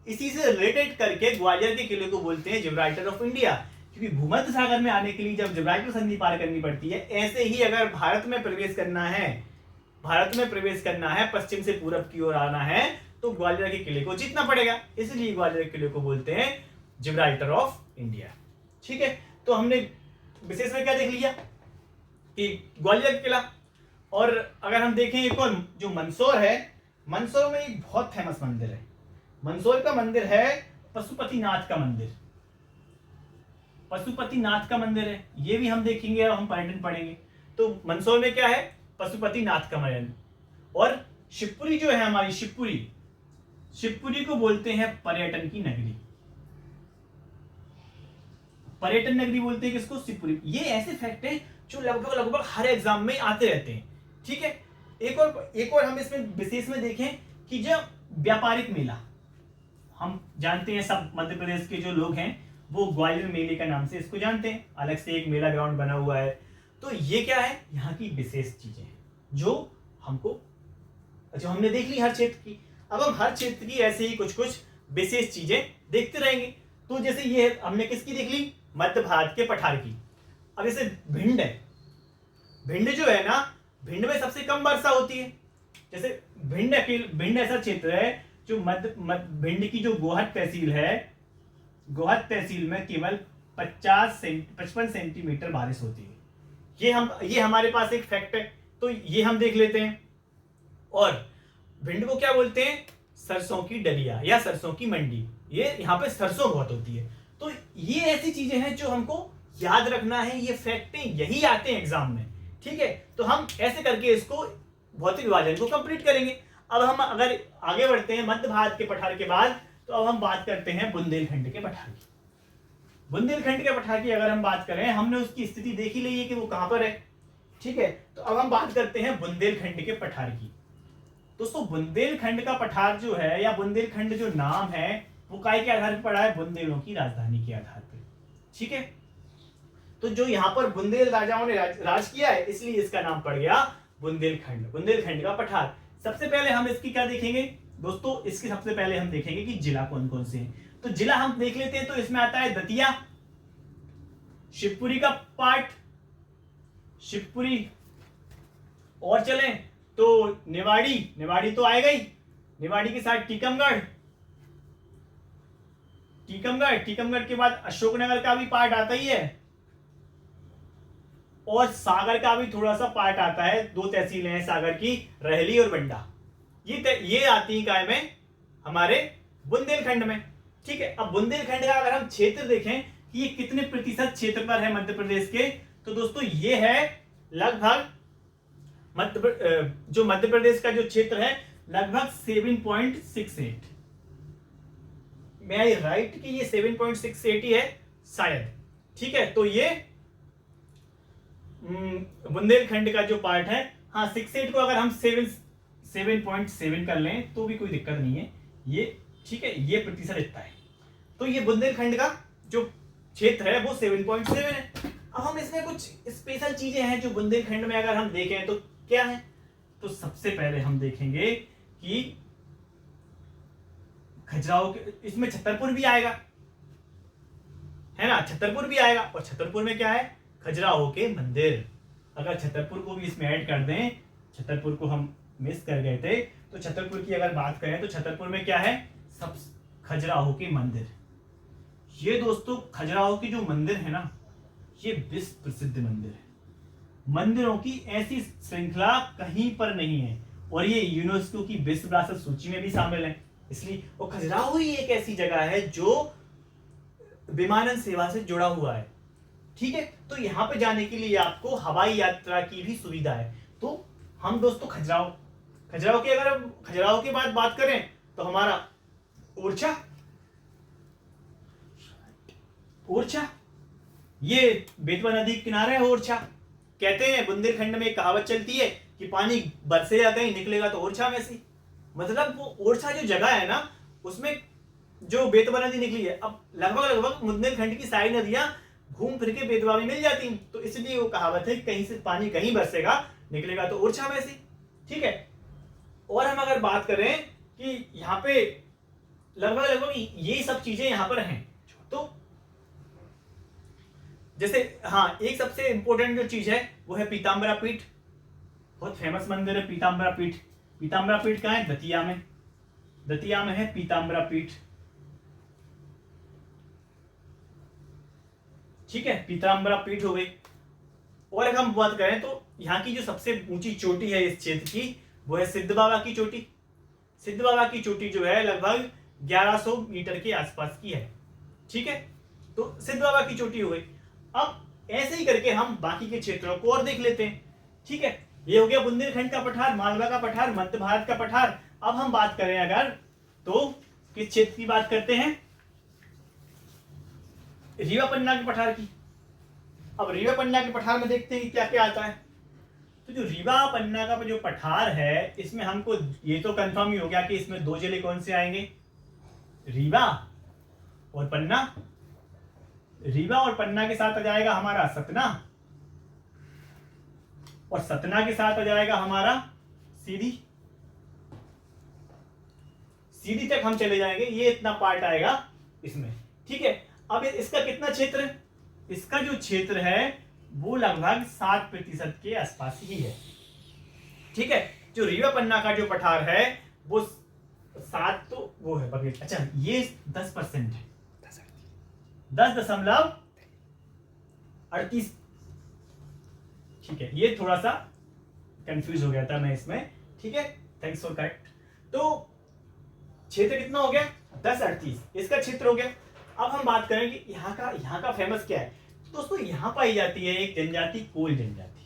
इसी से रिलेटेड करके ग्वालियर के किले को बोलते हैं जिब्राल्टर ऑफ इंडिया, क्योंकि भूमध्य सागर में आने के लिए जब जिब्राल्टर संधि पार करनी पड़ती है, ऐसे ही अगर भारत में प्रवेश करना है, पश्चिम से पूरब की ओर आना है, तो ग्वालियर के किले को जीतना पड़ेगा, इसलिए ग्वालियर के किले को बोलते हैं जिब्राल्टर ऑफ इंडिया। ठीक है, तो हमने विशेष में क्या देख लिया कि ग्वालियर किला। और अगर हम देखें एक और जो मंदसौर है, मंदसौर में एक बहुत फेमस मंदिर है, मंदसौर का मंदिर है पशुपतिनाथ का मंदिर। पशुपतिनाथ का मंदिर है, ये भी हम देखेंगे और हम पर्यटन पढ़ेंगे। तो मंदसौर में क्या है? पशुपतिनाथ का मंदिर। और शिवपुरी जो है हमारी, शिवपुरी को बोलते हैं पर्यटन की नगरी। पर्यटन नगरी बोलते हैं किसको? शिवपुरी। ये ऐसे फैक्ट है जो लगभग हर एग्जाम में आते रहते हैं। ठीक है, एक और हम इसमें विशेष में देखें कि जब व्यापारिक मेला, हम जानते हैं सब मध्य प्रदेश के जो लोग हैं वो ग्वालियर मेले का नाम से इसको जानते हैं, अलग से एक मेला ग्राउंड बना हुआ है। तो ये क्या है? यहाँ की विशेष चीजें हैं जो हमने देख ली हर क्षेत्र की। अब हम हर क्षेत्र की ऐसे ही कुछ विशेष चीजें देखते रहेंगे। तो जैसे ये हमने किसकी देख ली? मध्य भारत के पठार की। अब जैसे भिंड है, भिंड जो है ना, भिंड में सबसे कम वर्षा होती है। जैसे भिंड ऐसा क्षेत्र है जो भिंड की जो गोहद तहसील है, गोहद तहसील में केवल 55 सेंटीमीटर बारिश होती है। ये हमारे पास एक फैक्ट है, तो ये हम देख लेते हैं। और भिंड को क्या बोलते हैं? सरसों की डलिया या सरसों की मंडी। ये यहाँ पे सरसों बहुत होती है। तो ये ऐसी चीजें हैं जो हमको याद रखना है, ये फैक्टें यही आते हैं एग्जाम में। ठीक है, तो हम ऐसे करके इसको भौतिक विभाजन को कंप्लीट करेंगे। अब हम अगर आगे बढ़ते हैं मध्य भारत के पठार के बाद, तो अब हम बात करते हैं बुंदेलखंड के पठार की। बुंदेलखंड के पठार की अगर हम बात करें, हमने उसकी स्थिति देख ही ली है कि वो कहां पर है। ठीक है, तो अब हम बात करते हैं बुंदेलखंड के पठार की। दोस्तों, बुंदेलखंड का पठार जो है, या बुंदेलखंड जो नाम है, वो काय के आधार पर पड़ा है? बुंदेलों की राजधानी के आधार पर। ठीक है, तो जो यहाँ पर बुंदेल राजाओं ने राज किया है, इसलिए इसका नाम पड़ गया बुंदेलखंड, बुंदेलखंड का पठार। सबसे पहले हम इसकी क्या देखेंगे दोस्तों? इसके सबसे पहले हम देखेंगे कि जिला कौन कौन से हैं। तो जिला हम देख लेते हैं, तो इसमें आता है दतिया, शिवपुरी का पार्ट, शिवपुरी। और चलें तो निवाड़ी तो आएगा ही, निवाड़ी के साथ टीकमगढ़ के बाद अशोकनगर का भी पार्ट आता ही है, और सागर का भी थोड़ा सा पार्ट आता है। 2 तहसीलें हैं सागर की, रहली और बंडा। ये आती है काय में? हमारे बुंदेलखंड में। ठीक है, अब बुंदेलखंड का अगर हम क्षेत्र देखें कि ये कितने प्रतिशत क्षेत्र पर है मध्य प्रदेश के, तो दोस्तों ये है लगभग जो मध्य प्रदेश का जो क्षेत्र है लगभग 7.68। मैं आई राइट कि ये 7.68 ही है शायद। ठीक है, तो ये बुंदेलखंड का जो पार्ट है, हाँ 68 को अगर हम 7.7 कर लें तो भी कोई दिक्कत नहीं है ये। ठीक है, ये प्रतिशत इतना है। तो ये बुंदेलखंड का जो क्षेत्र है वो 7.7 है। अब हम इसमें कुछ स्पेशल चीजें हैं जो बुंदेलखंड में अगर हम देखें तो क्या है? तो सबसे पहले हम देखेंगे कि खजुराहो के, इसमें छतरपुर भी आएगा, है ना, छतरपुर भी आएगा। और छतरपुर में क्या है? खजुराहो के मंदिर। अगर छतरपुर को भी इसमें ऐड कर दें, छतरपुर को हम मिस कर गए थे, तो छतरपुर की अगर बात करें तो छतरपुर में क्या है? सब खजुराहो के मंदिर। ये दोस्तों खजुराहो के जो मंदिर है ना, ये विश्व प्रसिद्ध मंदिर है। मंदिरों की ऐसी श्रृंखला कहीं पर नहीं है, और ये यूनेस्को की विश्व विरासत सूची में भी शामिल है। इसलिए और खजुराहो ही एक ऐसी जगह है जो विमानन सेवा से जुड़ा हुआ है। ठीक है, तो यहाँ पे जाने के लिए आपको हवाई यात्रा की भी सुविधा है। तो हम दोस्तों खजुराहो की अगर हम खजुराहो के बाद बात करें तो हमारा ओरछा, ओरछा, ये बेतवा नदी के किनारे है ओरछा। कहते हैं बुंदेलखंड में एक कहावत चलती है कि पानी बरसेगा कहीं निकलेगा तो ओरछा में से। मतलब वो ओरछा जो जगह है ना, उसमें जो बेतवा नदी निकली है, अब लगभग बुंदेलखंड की सारी नदियां घूम फिर के बेतवा में मिल जाती हैं, तो इसलिए वो कहावत है कहीं से पानी कहीं बरसेगा निकलेगा तो ओरछा में से। ठीक है। और हम अगर बात करें कि यहाँ पे लगभग ये सब चीजें यहाँ पर हैं, तो जैसे हाँ, एक सबसे इंपॉर्टेंट जो चीज है वो है पीताम्बरा पीठ। बहुत फेमस मंदिर है पीताम्बरा पीठ। पीताम्बरा पीठ कहाँ है? दतिया में। दतिया में है पीताम्बरा पीठ। ठीक है, पीताम्बरा पीठ हो गई। और अगर हम बात करें तो यहाँ की जो सबसे ऊंची चोटी है इस क्षेत्र की, वो है सिद्ध बाबा की चोटी। सिद्ध बाबा की चोटी जो है लगभग 1100 मीटर के आसपास की है। ठीक है, तो सिद्ध बाबा की चोटी हो गई। अब ऐसे ही करके हम बाकी के क्षेत्रों को और देख लेते हैं। ठीक है, ये हो गया बुंदेलखंड का पठार, मालवा का पठार, मध्य भारत का पठार। अब हम बात करें अगर, तो किस क्षेत्र की बात करते हैं? रीवा पन्ना के पठार की। अब रीवा पन्ना के पठार में देखते हैं कि क्या क्या आता है। तो जो रीवा पन्ना का जो पठार है, इसमें हमको ये तो कंफर्म ही हो गया कि इसमें दो जिले कौन से आएंगे? रीवा और पन्ना। रीवा और पन्ना के साथ आ जाएगा हमारा सतना, और सतना के साथ आ जाएगा हमारा सीधी। सीधी तक हम चले जाएंगे, ये इतना पार्ट आएगा इसमें। ठीक है, अब इसका कितना क्षेत्र है? इसका जो क्षेत्र है वो लगभग 7% के आसपास ही है। ठीक है, जो रीवा पन्ना का जो पठार है वो 7 तो वो है बगैर, अच्छा ये 10% है, 10.38। ठीक है, ये थोड़ा सा कंफ्यूज हो गया था मैं इसमें। ठीक है, थैंक्स फॉर करेक्ट। तो क्षेत्र कितना हो गया? 10.38 इसका क्षेत्र हो गया। अब हम बात करें कि यहाँ का फेमस क्या है। तो दोस्तों यहाँ पाई जाती है एक जनजाति, कोल जनजाति।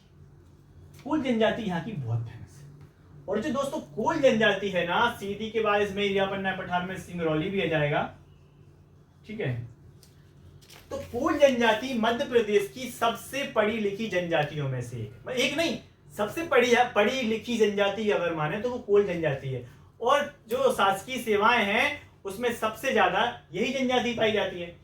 कोल जनजाति यहाँ की बहुत फेमस है। और जो दोस्तों कोल जनजाति है ना, सीधी के बाद इसमें रीवा पन्ना पठार में सिंगरौली भी आ जाएगा। ठीक है, तो कोल जनजाति मध्य प्रदेश की सबसे पढ़ी लिखी जनजातियों में से एक नहीं, सबसे पढ़ी लिखी जनजाति अगर माने तो वो कोल जनजाति है। और जो शासकीय सेवाएं हैं उसमें सबसे ज्यादा यही जनजाति पाई जाती है।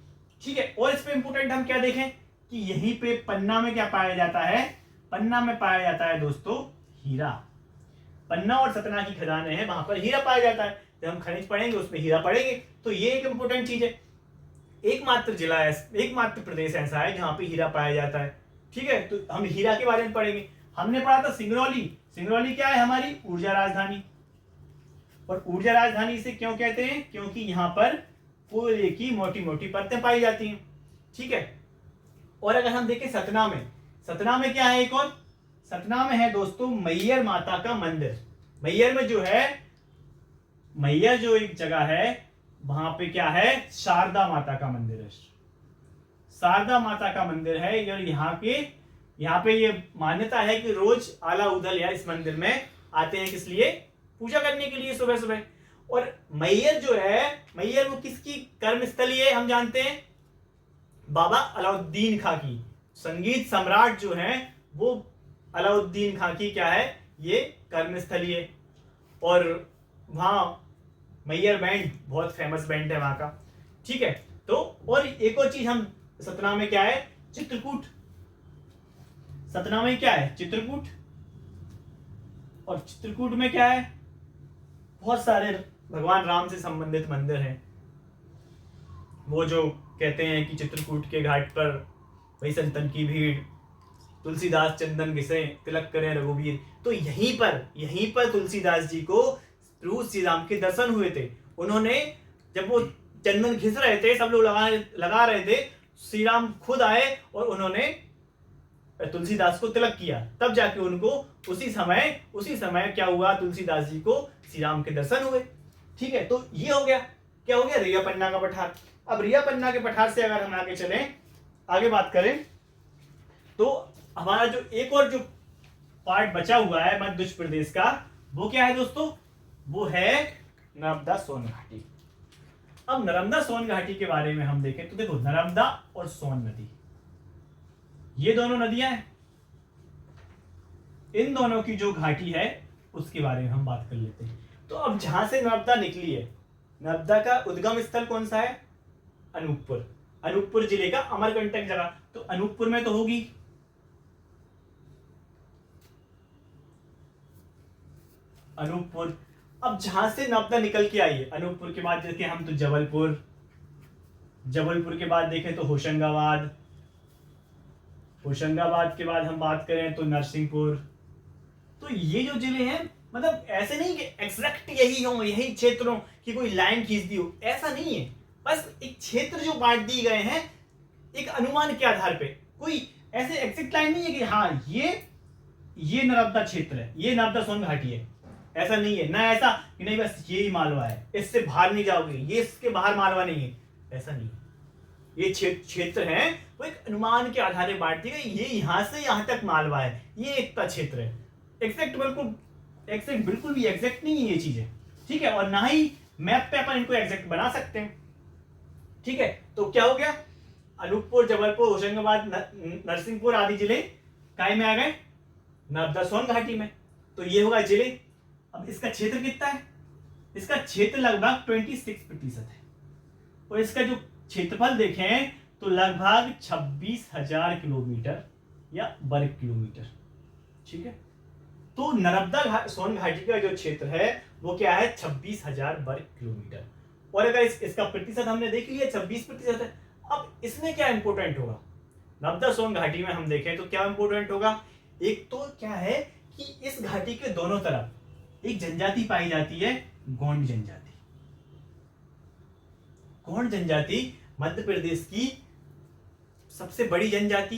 ठीक है, और इसमें इंपोर्टेंट हम क्या देखें कि यहीं पे पन्ना में क्या पाया जाता है? पन्ना में पाया जाता है दोस्तों हीरा। पन्ना और सतना की खदानें हैं, वहां पर हीरा पाया जाता है। जब हम खनिज पढ़ेंगे उसमें हीरा पढ़ेंगे, तो ये एक इंपोर्टेंट चीज है। एकमात्र जिला है, एकमात्र प्रदेश ऐसा है जहां पे हीरा पाया जाता है। ठीक है, तो हम हीरा के बारे में पढ़ेंगे। हमने पढ़ा था सिंगरौली। सिंगरौली क्या है? हमारी ऊर्जा राजधानी। और ऊर्जा राजधानी इसे क्यों कहते हैं? क्योंकि यहाँ पर कोयले की मोटी मोटी परतें पाई जाती हैं। ठीक है, और अगर हम देखें सतना में, सतना में क्या है? एक और सतना में है दोस्तों मैयर माता का मंदिर। मैयर में जो है, मैयर जो एक जगह है वहां पे क्या है? शारदा माता का मंदिर है। शारदा माता का मंदिर है। और यहाँ पे ये मान्यता है कि रोज आला उदल या इस मंदिर में आते हैं, किस लिए? पूजा करने के लिए सुबह सुबह। और मैयर जो है, मैयर वो किसकी कर्मस्थली है? हम जानते हैं बाबा अलाउद्दीन खां की। संगीत सम्राट जो है वो अलाउद्दीन खां की क्या है? ये कर्मस्थली है। और वहां मैयर बैंड बहुत फेमस बैंड है वहां का। ठीक है, तो और एक और चीज हम सतना में क्या है? चित्रकूट। सतना में क्या है? चित्रकूट। और चित्रकूट में क्या है? बहुत सारे भगवान राम से संबंधित मंदिर हैं। वो जो कहते हैं कि चित्रकूट के घाट पर वही संतन की भीड़, तुलसीदास चंदन घिसे तिलक करें रघुवीर। तो यहीं पर तुलसीदास जी को प्रभु श्री राम के दर्शन हुए थे। उन्होंने जब वो चंदन घिस रहे थे, सब लोग लगा रहे थे, श्री राम खुद आए और उन्होंने तुलसीदास को तिलक किया। तब जाके उनको उसी समय क्या हुआ? तुलसीदास जी को श्री राम के दर्शन हुए। ठीक है, तो ये हो गया, क्या हो गया? रीवा पन्ना का पठार। अब रीवा पन्ना के पठार से अगर हम आगे चलें, आगे बात करें, तो हमारा जो एक और जो पार्ट बचा हुआ है मध्य प्रदेश का, वो क्या है दोस्तों? वो है नर्मदा सोन घाटी। अब नर्मदा सोन घाटी के बारे में हम देखें तो देखो, नर्मदा और सोन नदी, ये दोनों नदियां हैं। इन दोनों की जो घाटी है उसके बारे में हम बात कर लेते हैं। तो अब जहां से नर्मदा निकली है, नर्मदा का उद्गम स्थल कौन सा है? अनूपपुर। अनूपपुर जिले का अमरकंटक जगह, तो अनूपपुर में तो होगी। अनूपपुर। अब जहां से नर्मदा निकल के आई है, अनूपपुर के बाद देखें हम तो जबलपुर, जबलपुर के बाद देखें तो होशंगाबाद, होशंगाबाद के बाद हम बात करें तो नरसिंहपुर। तो ये जो जिले हैं, मतलब ऐसे नहीं कि एग्जैक्ट यही हो, यही क्षेत्रों की कोई लाइन खींच दी हो, ऐसा नहीं है। बस एक क्षेत्र जो बांट दिए गए हैं एक अनुमान के आधार पे, कोई ऐसे एग्जैक्ट लाइन नहीं है कि हाँ ये नर्मदा क्षेत्र है, ये नर्मदा सोन घाटी है, ऐसा नहीं है ना। ऐसा कि नहीं बस ये ही मालवा है, इससे बाहर नहीं जाओगे, ये इसके बाहर मालवा नहीं है, ऐसा नहीं है। ये क्षेत्र है वो एक अनुमान के आधार पर बांट दी गई, ये यहां से यहां तक मालवा है, ये एक का क्षेत्र है। एग्जैक्ट बिल्कुल भी एग्जैक्ट नहीं है ये चीजें, ठीक है। और ना ही मैप पे अपन इनको एग्जैक्ट बना सकते हैं, ठीक है। तो क्या हो गया, अनूपपुर, जबलपुर, होशंगाबाद, नरसिंहपुर आदि जिले काय में आ गए? नर्मदा सोन घाटी में। तो ये होगा जिले। अब इसका क्षेत्र कितना है? इसका क्षेत्र लगभग 26% है, और इसका जो क्षेत्रफल देखें तो लगभग 26,000 किलोमीटर या वर्ग किलोमीटर, ठीक है। तो नर्मदा सोन घाटी का जो क्षेत्र है वो क्या है? 26,000 वर्ग किलोमीटर। और अगर इसका प्रतिशत हमने देख लिया 26% है। अब इसमें क्या इंपोर्टेंट होगा? नर्मदा सोन घाटी में हम देखें तो क्या इंपोर्टेंट होगा? एक तो क्या है कि इस घाटी के दोनों तरफ एक जनजाति पाई जाती है, गोंड जनजाति। गोंड जनजाति मध्य प्रदेश की सबसे बड़ी जनजाति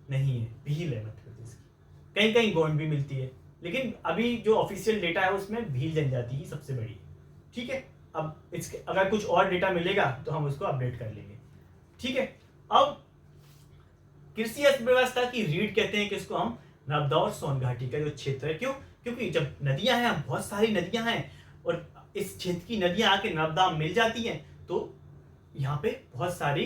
नहीं है, भील है मध्य प्रदेश की। कहीं कहीं गोंड भी मिलती है, लेकिन अभी जो ऑफिशियल डेटा है उसमें भील जनजाति ही सबसे बड़ी है, ठीक है। अब इसके अगर कुछ और डेटा मिलेगा तो हम उसको अपडेट कर लेंगे, ठीक है। अब कृषि अर्थव्यवस्था की रीढ़ कहते हैं किसको हम? नर्मदा और सोन घाटी का जो क्षेत्र है। क्यों? क्योंकि जब नदियां हैं, बहुत सारी नदियां हैं, और इस क्षेत्र की नदियां आके नर्मदा मिल जाती हैं, तो यहाँ पे बहुत सारी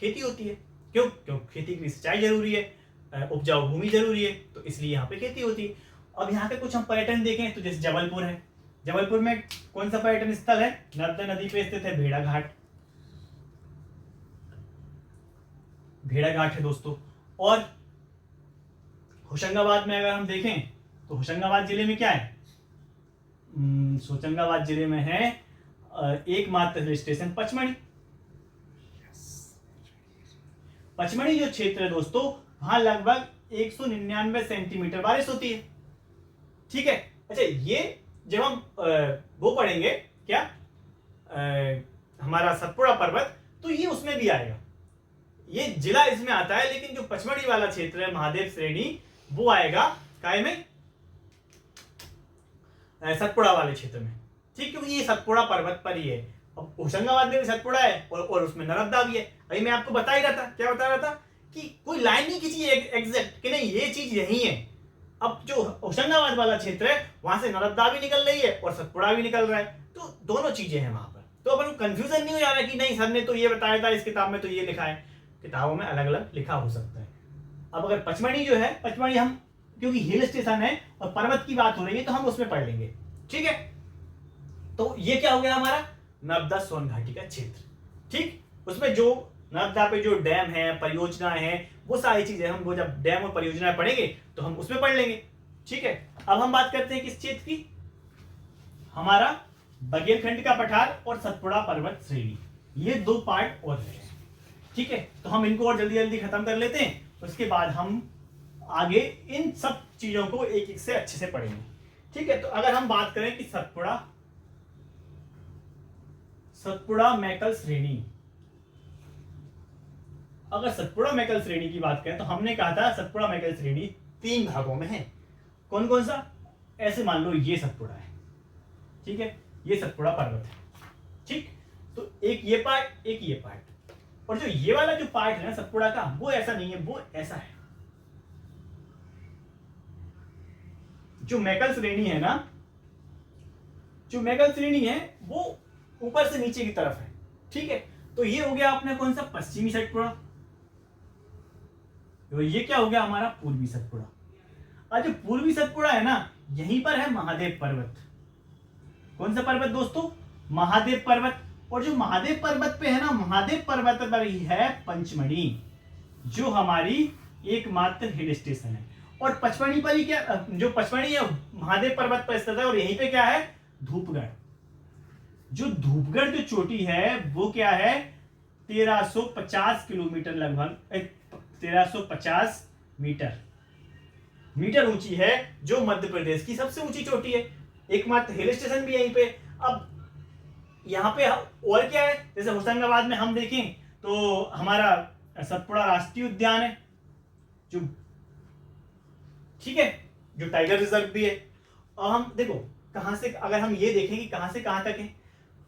खेती होती है। क्यों? क्यों खेती के लिए सिंचाई जरूरी है, उपजाऊ भूमि जरूरी है, तो इसलिए यहाँ पे खेती होती है। अब यहाँ पे कुछ हम पर्यटन देखें तो जैसे जबलपुर है, जबलपुर में कौन सा पर्यटन स्थल है? नर्मदा नदी पे स्थित है भेड़ा घाट, भेड़ा घाट है दोस्तों। और होशंगाबाद में अगर हम देखें तो होशंगाबाद जिले में क्या है? होशंगाबाद जिले में है एकमात्र हिल स्टेशन पचमढ़ी। पचमढ़ी जो क्षेत्र है दोस्तों, वहां लगभग 199 सेंटीमीटर बारिश होती है, ठीक है। अच्छा, ये जब हम वो पढ़ेंगे क्या, हमारा सतपुड़ा पर्वत, तो ये उसमें भी आएगा, ये जिला इसमें आता है। लेकिन जो पचमढ़ी वाला क्षेत्र है, महादेव श्रेणी, वो आएगा काय में? सतपुड़ा वाले क्षेत्र में, ठीक, क्योंकि ये सतपुड़ा पर्वत पर ही है। अब होशंगाबाद में भी सतपुड़ा है और उसमें नर्मदा भी है। अभी मैं आपको बता ही रहा था, क्या बता रहा था कि कोई लाइन नहीं खींची एग्जैक्ट कि नहीं ये चीज यही है। अब जो होशंगाबाद वाला क्षेत्र है वहां से नर्मदा भी निकल रही है और सतपुड़ा भी निकल रहा है, तो दोनों चीजें हैं वहां पर। तो अपन कंफ्यूजन नहीं हो जा रहा कि नहीं सर ने तो ये बताया था, इस किताब में तो ये लिखा है। किताबों में अलग अलग लिखा हो सकता है। अब अगर पचमढ़ी जो है, पचमढ़ी हम क्योंकि हिल स्टेशन है और पर्वत की बात हो रही है तो हम उसमें पढ़ लेंगे, ठीक है। तो ये क्या हो गया हमारा? नर्मदा सोन घाटी का क्षेत्र, ठीक। उसमें जो नर्मदा पे जो डैम है, परियोजना है, वो सारी चीजें हम वो जब डैम और परियोजना पढ़ेंगे तो हम उसमें पढ़ लेंगे, ठीक है। अब हम बात करते हैं किस क्षेत्र की? हमारा बघेलखंड का पठार और सतपुड़ा पर्वत श्रेणी, ये दो पार्ट और है, ठीक है। तो हम इनको और जल्दी जल्दी खत्म कर लेते हैं, उसके बाद हम आगे इन सब चीजों को एक एक से अच्छे से पढ़ेंगे, ठीक है। तो अगर हम बात करें कि सतपुड़ा मैकल श्रेणी, अगर सतपुड़ा मैकल श्रेणी की बात करें तो हमने कहा था सतपुड़ा मैकल श्रेणी 3 भागों में है। कौन कौन सा? ऐसे मान लो ये सतपुड़ा है, ठीक है, ये सतपुड़ा पर्वत है, ठीक। तो एक ये पार्ट, एक ये पार्ट, और जो ये वाला जो पार्ट है ना सतपुड़ा का, वो ऐसा नहीं है, वो ऐसा है। जो मैकल श्रेणी है ना, जो मैकल श्रेणी है वो ऊपर से नीचे की तरफ है। ठीक है, तो ये हो गया अपने कौन सा पश्चिमी सतपुड़ा, तो ये क्या हो गया हमारा पूर्वी सतपुड़ा। और जो पूर्वी सतपुड़ा है ना, यहीं पर है महादेव पर्वत। कौन सा पर्वत दोस्तों? महादेव पर्वत। और जो महादेव पर्वत पे है ना, महादेव पर्वत पर ही है पंचमढ़ी, जो हमारी एकमात्र हिल स्टेशन है। और पचमढ़ी पर ही क्या, जो पचमढ़ी है महादेव पर्वत पर स्थित है, और यहीं पे क्या है धूपगढ़। जो धूपगढ़ जो चोटी है वो क्या है 1350 किलोमीटर, लगभग 1350 मीटर ऊंची है, जो मध्य प्रदेश की सबसे ऊंची चोटी है। एकमात्र हिल स्टेशन भी यहीं पे। अब यहाँ पे और क्या है, जैसे होशंगाबाद में हम देखें तो हमारा सतपुड़ा राष्ट्रीय उद्यान है, जो ठीक है, जो टाइगर रिजर्व भी है। और हम देखो कहां से, अगर हम ये देखें कि कहां से कहां तक है,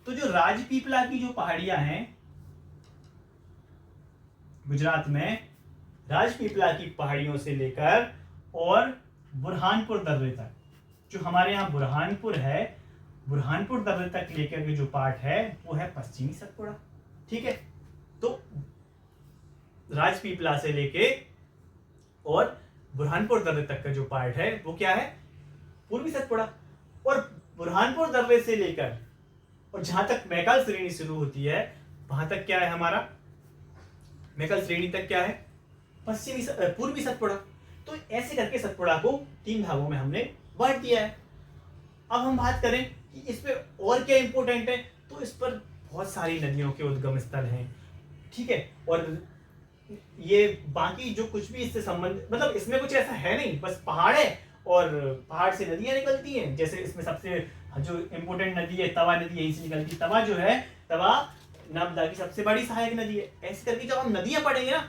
तो जो राजपीपला की जो पहाड़ियां हैं गुजरात में, राजपीपला की पहाड़ियों से लेकर और बुरहानपुर दर्रे तक, जो हमारे यहाँ बुरहानपुर है, बुरहानपुर दर्रे तक लेकर के जो पार्ट है वो है पश्चिमी सतपुड़ा। ठीक है, तो राजपीपला से लेके और बुरहानपुर दर्रे तक का जो पार्ट है वो क्या है पूर्वी सतपुड़ा। और बुरहानपुर दर्रे से लेकर और जहां तक मैकल श्रेणी शुरू होती है वहां तक क्या है हमारा, मैकल श्रेणी तक क्या है पूर्वी सतपुड़ा। तो ऐसे करके सतपुड़ा को 3 भागों में हमने बांट दिया है। अब हम बात करें कि इस पे और क्या इंपॉर्टेंट है, तो इस पर बहुत सारी नदियों के उद्गम स्थल हैं। ठीक है, और ये बाकी जो कुछ भी इससे संबंध, मतलब इसमें कुछ ऐसा है नहीं, बस पहाड़ है और पहाड़ से नदियां निकलती हैं। जैसे इसमें सबसे जो इम्पोर्टेंट नदी है तवा नदी, यहीं से निकलती है। तवा जो है, तवा नर्मदा की सबसे बड़ी सहायक नदी है। ऐसे करके जब हम नदियां पढ़ेंगे ना,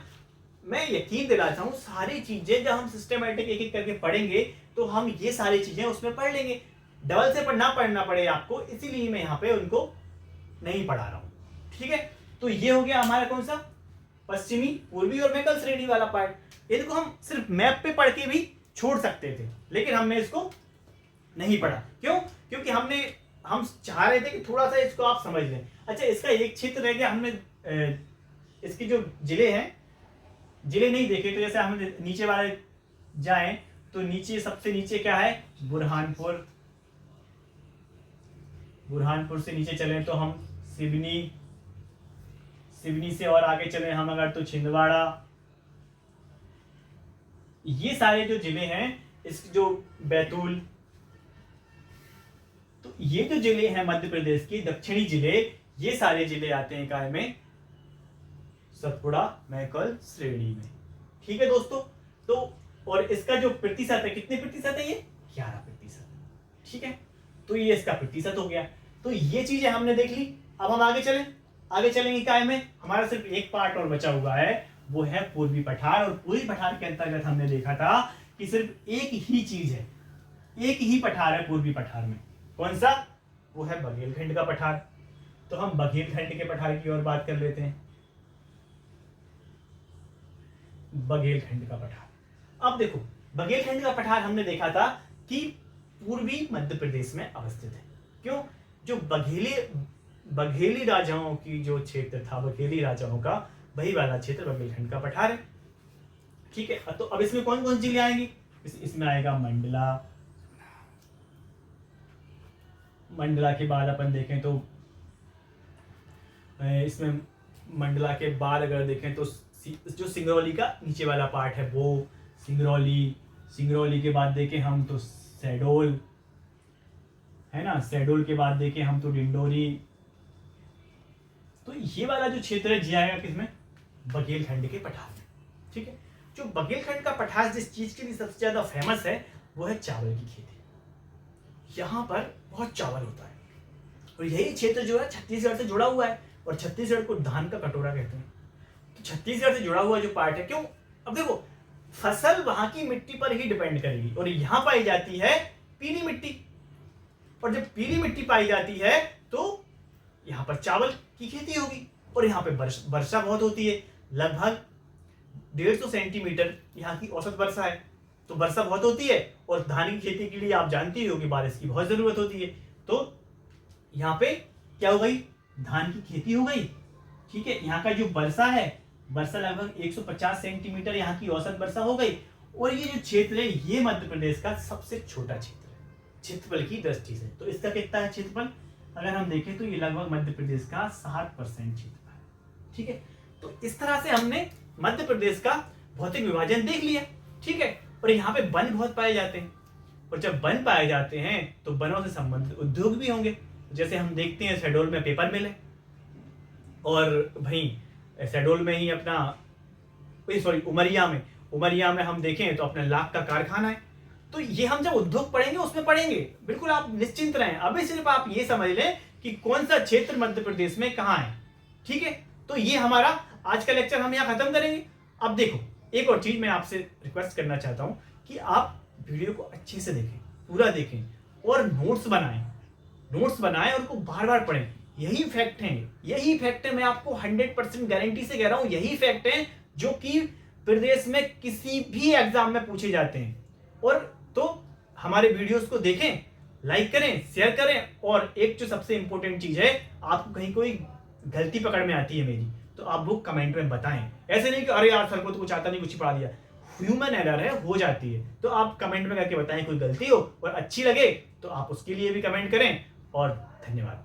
मैं यकीन दिलाता हूँ सारी चीजें जब हम सिस्टमेटिक एक एक करके पढ़ेंगे तो हम ये सारी चीजें उसमें पढ़ लेंगे, डबल से ना पढ़ना पड़े आपको, इसीलिए मैं यहाँ पे उनको नहीं पढ़ा रहा हूँ। ठीक है, तो ये हो गया हमारा कौन सा पश्चिमी, पूर्वी और मैकल श्रेणी वाला पार्ट। इनको हम सिर्फ मैप पे पढ़ के भी छोड़ सकते थे, लेकिन हमने इसको नहीं पढ़ा। क्यों? क्योंकि हम चाह रहे थे कि थोड़ा सा इसको आप समझ लें। अच्छा, इसका एक क्षेत्र रह गया, हमने इसके जो जिले हैं, जिले नहीं देखे, तो जैसे हम नीचे वाले जाएं तो नीचे सबसे नीचे क्या है बुरहानपुर, बुरहानपुर से नीचे चलें तो हम सिवनी, सिवनी से और आगे चले हम अगर तो छिंदवाड़ा। ये सारे जो जिले हैं, इस जो बैतूल, तो ये जो जिले हैं मध्य प्रदेश के दक्षिणी जिले, ये सारे जिले आते हैं काय में सतपुड़ा मैकल श्रेणी में। ठीक है दोस्तों, तो और इसका जो प्रतिशत है, कितने प्रतिशत है ये 11%। ठीक है, तो ये इसका प्रतिशत हो गया। तो ये चीजें हमने देख ली। अब हम आगे चलेंगे काय में, हमारा सिर्फ एक पार्ट और बचा हुआ है, वो है पूर्वी पठार। और पूर्वी पठार के अंतर्गत हमने देखा था कि सिर्फ एक ही चीज है, एक ही पठार है पूर्वी पठार में। कौन सा? वो है बघेलखंड का पठार। तो हम बघेलखंड के पठार की ओर बात कर लेते हैं। बघेलखंड का पठार, अब देखो बघेलखंड का पठार हमने देखा था कि पूर्वी मध्य प्रदेश में अवस्थित है। क्यों? जो बघेली राजाओं की जो क्षेत्र था, बघेली राजाओं का, वही वाला क्षेत्र बघेलखंड का पठार है। ठीक है, तो अब इसमें कौन कौन सी जिले आएंगी? इसमें आएगा मंडला, मंडला के बाद अपन देखें तो इसमें मंडला के बाद अगर देखें तो जो सिंगरौली का नीचे वाला पार्ट है वो सिंगरौली के बाद देखें हम तो शहडोल है ना, शहडोल के बाद देखें हम तो डिंडोरी। तो ये वाला जो क्षेत्र है जी आएगा किसमें? बघेलखंड के पठार में। ठीक है, जो बघेलखंड का पठार जिस चीज के लिए सबसे ज्यादा फेमस है वो है चावल की खेती। यहाँ पर बहुत चावल होता है और यही क्षेत्र जो है छत्तीसगढ़ से जुड़ा हुआ है, और छत्तीसगढ़ को धान का कटोरा कहते हैं। तो छत्तीसगढ़ से जुड़ा हुआ जो पार्ट है, क्यों? अब देखो फसल वहां की मिट्टी पर ही डिपेंड करेगी, और यहाँ पाई जाती है पीली मिट्टी, और जब पीली मिट्टी पाई जाती है तो यहाँ पर चावल की खेती होगी। और यहाँ पे वर्षा बहुत होती है, लगभग 150 सेंटीमीटर यहाँ की औसत वर्षा है। तो वर्षा बहुत होती है, और धान की खेती के लिए आप जानते ही हो कि बारिश की बहुत जरूरत होती है। तो यहाँ पे क्या हो गई, धान की खेती हो गई, ठीक है। यहाँ का जो वर्षा है, वर्षा लगभग 150 सेंटीमीटर यहाँ की औसत वर्षा हो गई। और ये जो क्षेत्र है ये मध्य प्रदेश का सबसे छोटा क्षेत्र है क्षेत्रफल की दृष्टि से। तो इसका कितना है क्षेत्रफल, अगर हम देखें तो ये लगभग मध्य प्रदेश का 60% क्षेत्रफल है, ठीक है। तो इस तरह से हमने मध्य प्रदेश का भौतिक विभाजन देख लिया, ठीक है। और यहाँ पे वन बहुत पाए जाते हैं, और जब वन पाए जाते हैं तो वनों से संबंधित उद्योग भी होंगे। जैसे हम देखते हैं शहडोल में पेपर मिल है, और वहीं शहडोल में ही अपना उमरिया में हम देखें तो अपने लाख का कारखाना है। तो ये हम जब उद्योग पढ़ेंगे उसमें पढ़ेंगे, बिल्कुल आप निश्चिंत रहें। अभी सिर्फ आप ये समझ लें कि कौन सा क्षेत्र मध्य प्रदेश में कहाँ है, ठीक है। तो ये हमारा आज का लेक्चर हम यहाँ खत्म करेंगे। अब देखो एक और चीज मैं आपसे रिक्वेस्ट करना चाहता हूँ कि आप वीडियो को अच्छे से देखें, पूरा देखें, और नोट्स बनाएं और उसको बार बार पढ़ें। यही फैक्ट है, मैं आपको 100% गारंटी से कह रहा हूं, यही फैक्ट है जो कि प्रदेश में किसी भी एग्जाम में पूछे जाते हैं। और तो हमारे वीडियोस को देखें, लाइक करें, शेयर करें, और एक जो सबसे इंपॉर्टेंट चीज है, आपको कहीं कोई गलती पकड़ में आती है मेरी तो आप वो कमेंट में बताएं। ऐसे नहीं कि अरे यार सर को तो कुछ आता नहीं, कुछ ही पढ़ा दिया। ह्यूमन एरर है, हो जाती है, तो आप कमेंट में करके बताएं कोई गलती हो, और अच्छी लगे तो आप उसके लिए भी कमेंट करें। और धन्यवाद।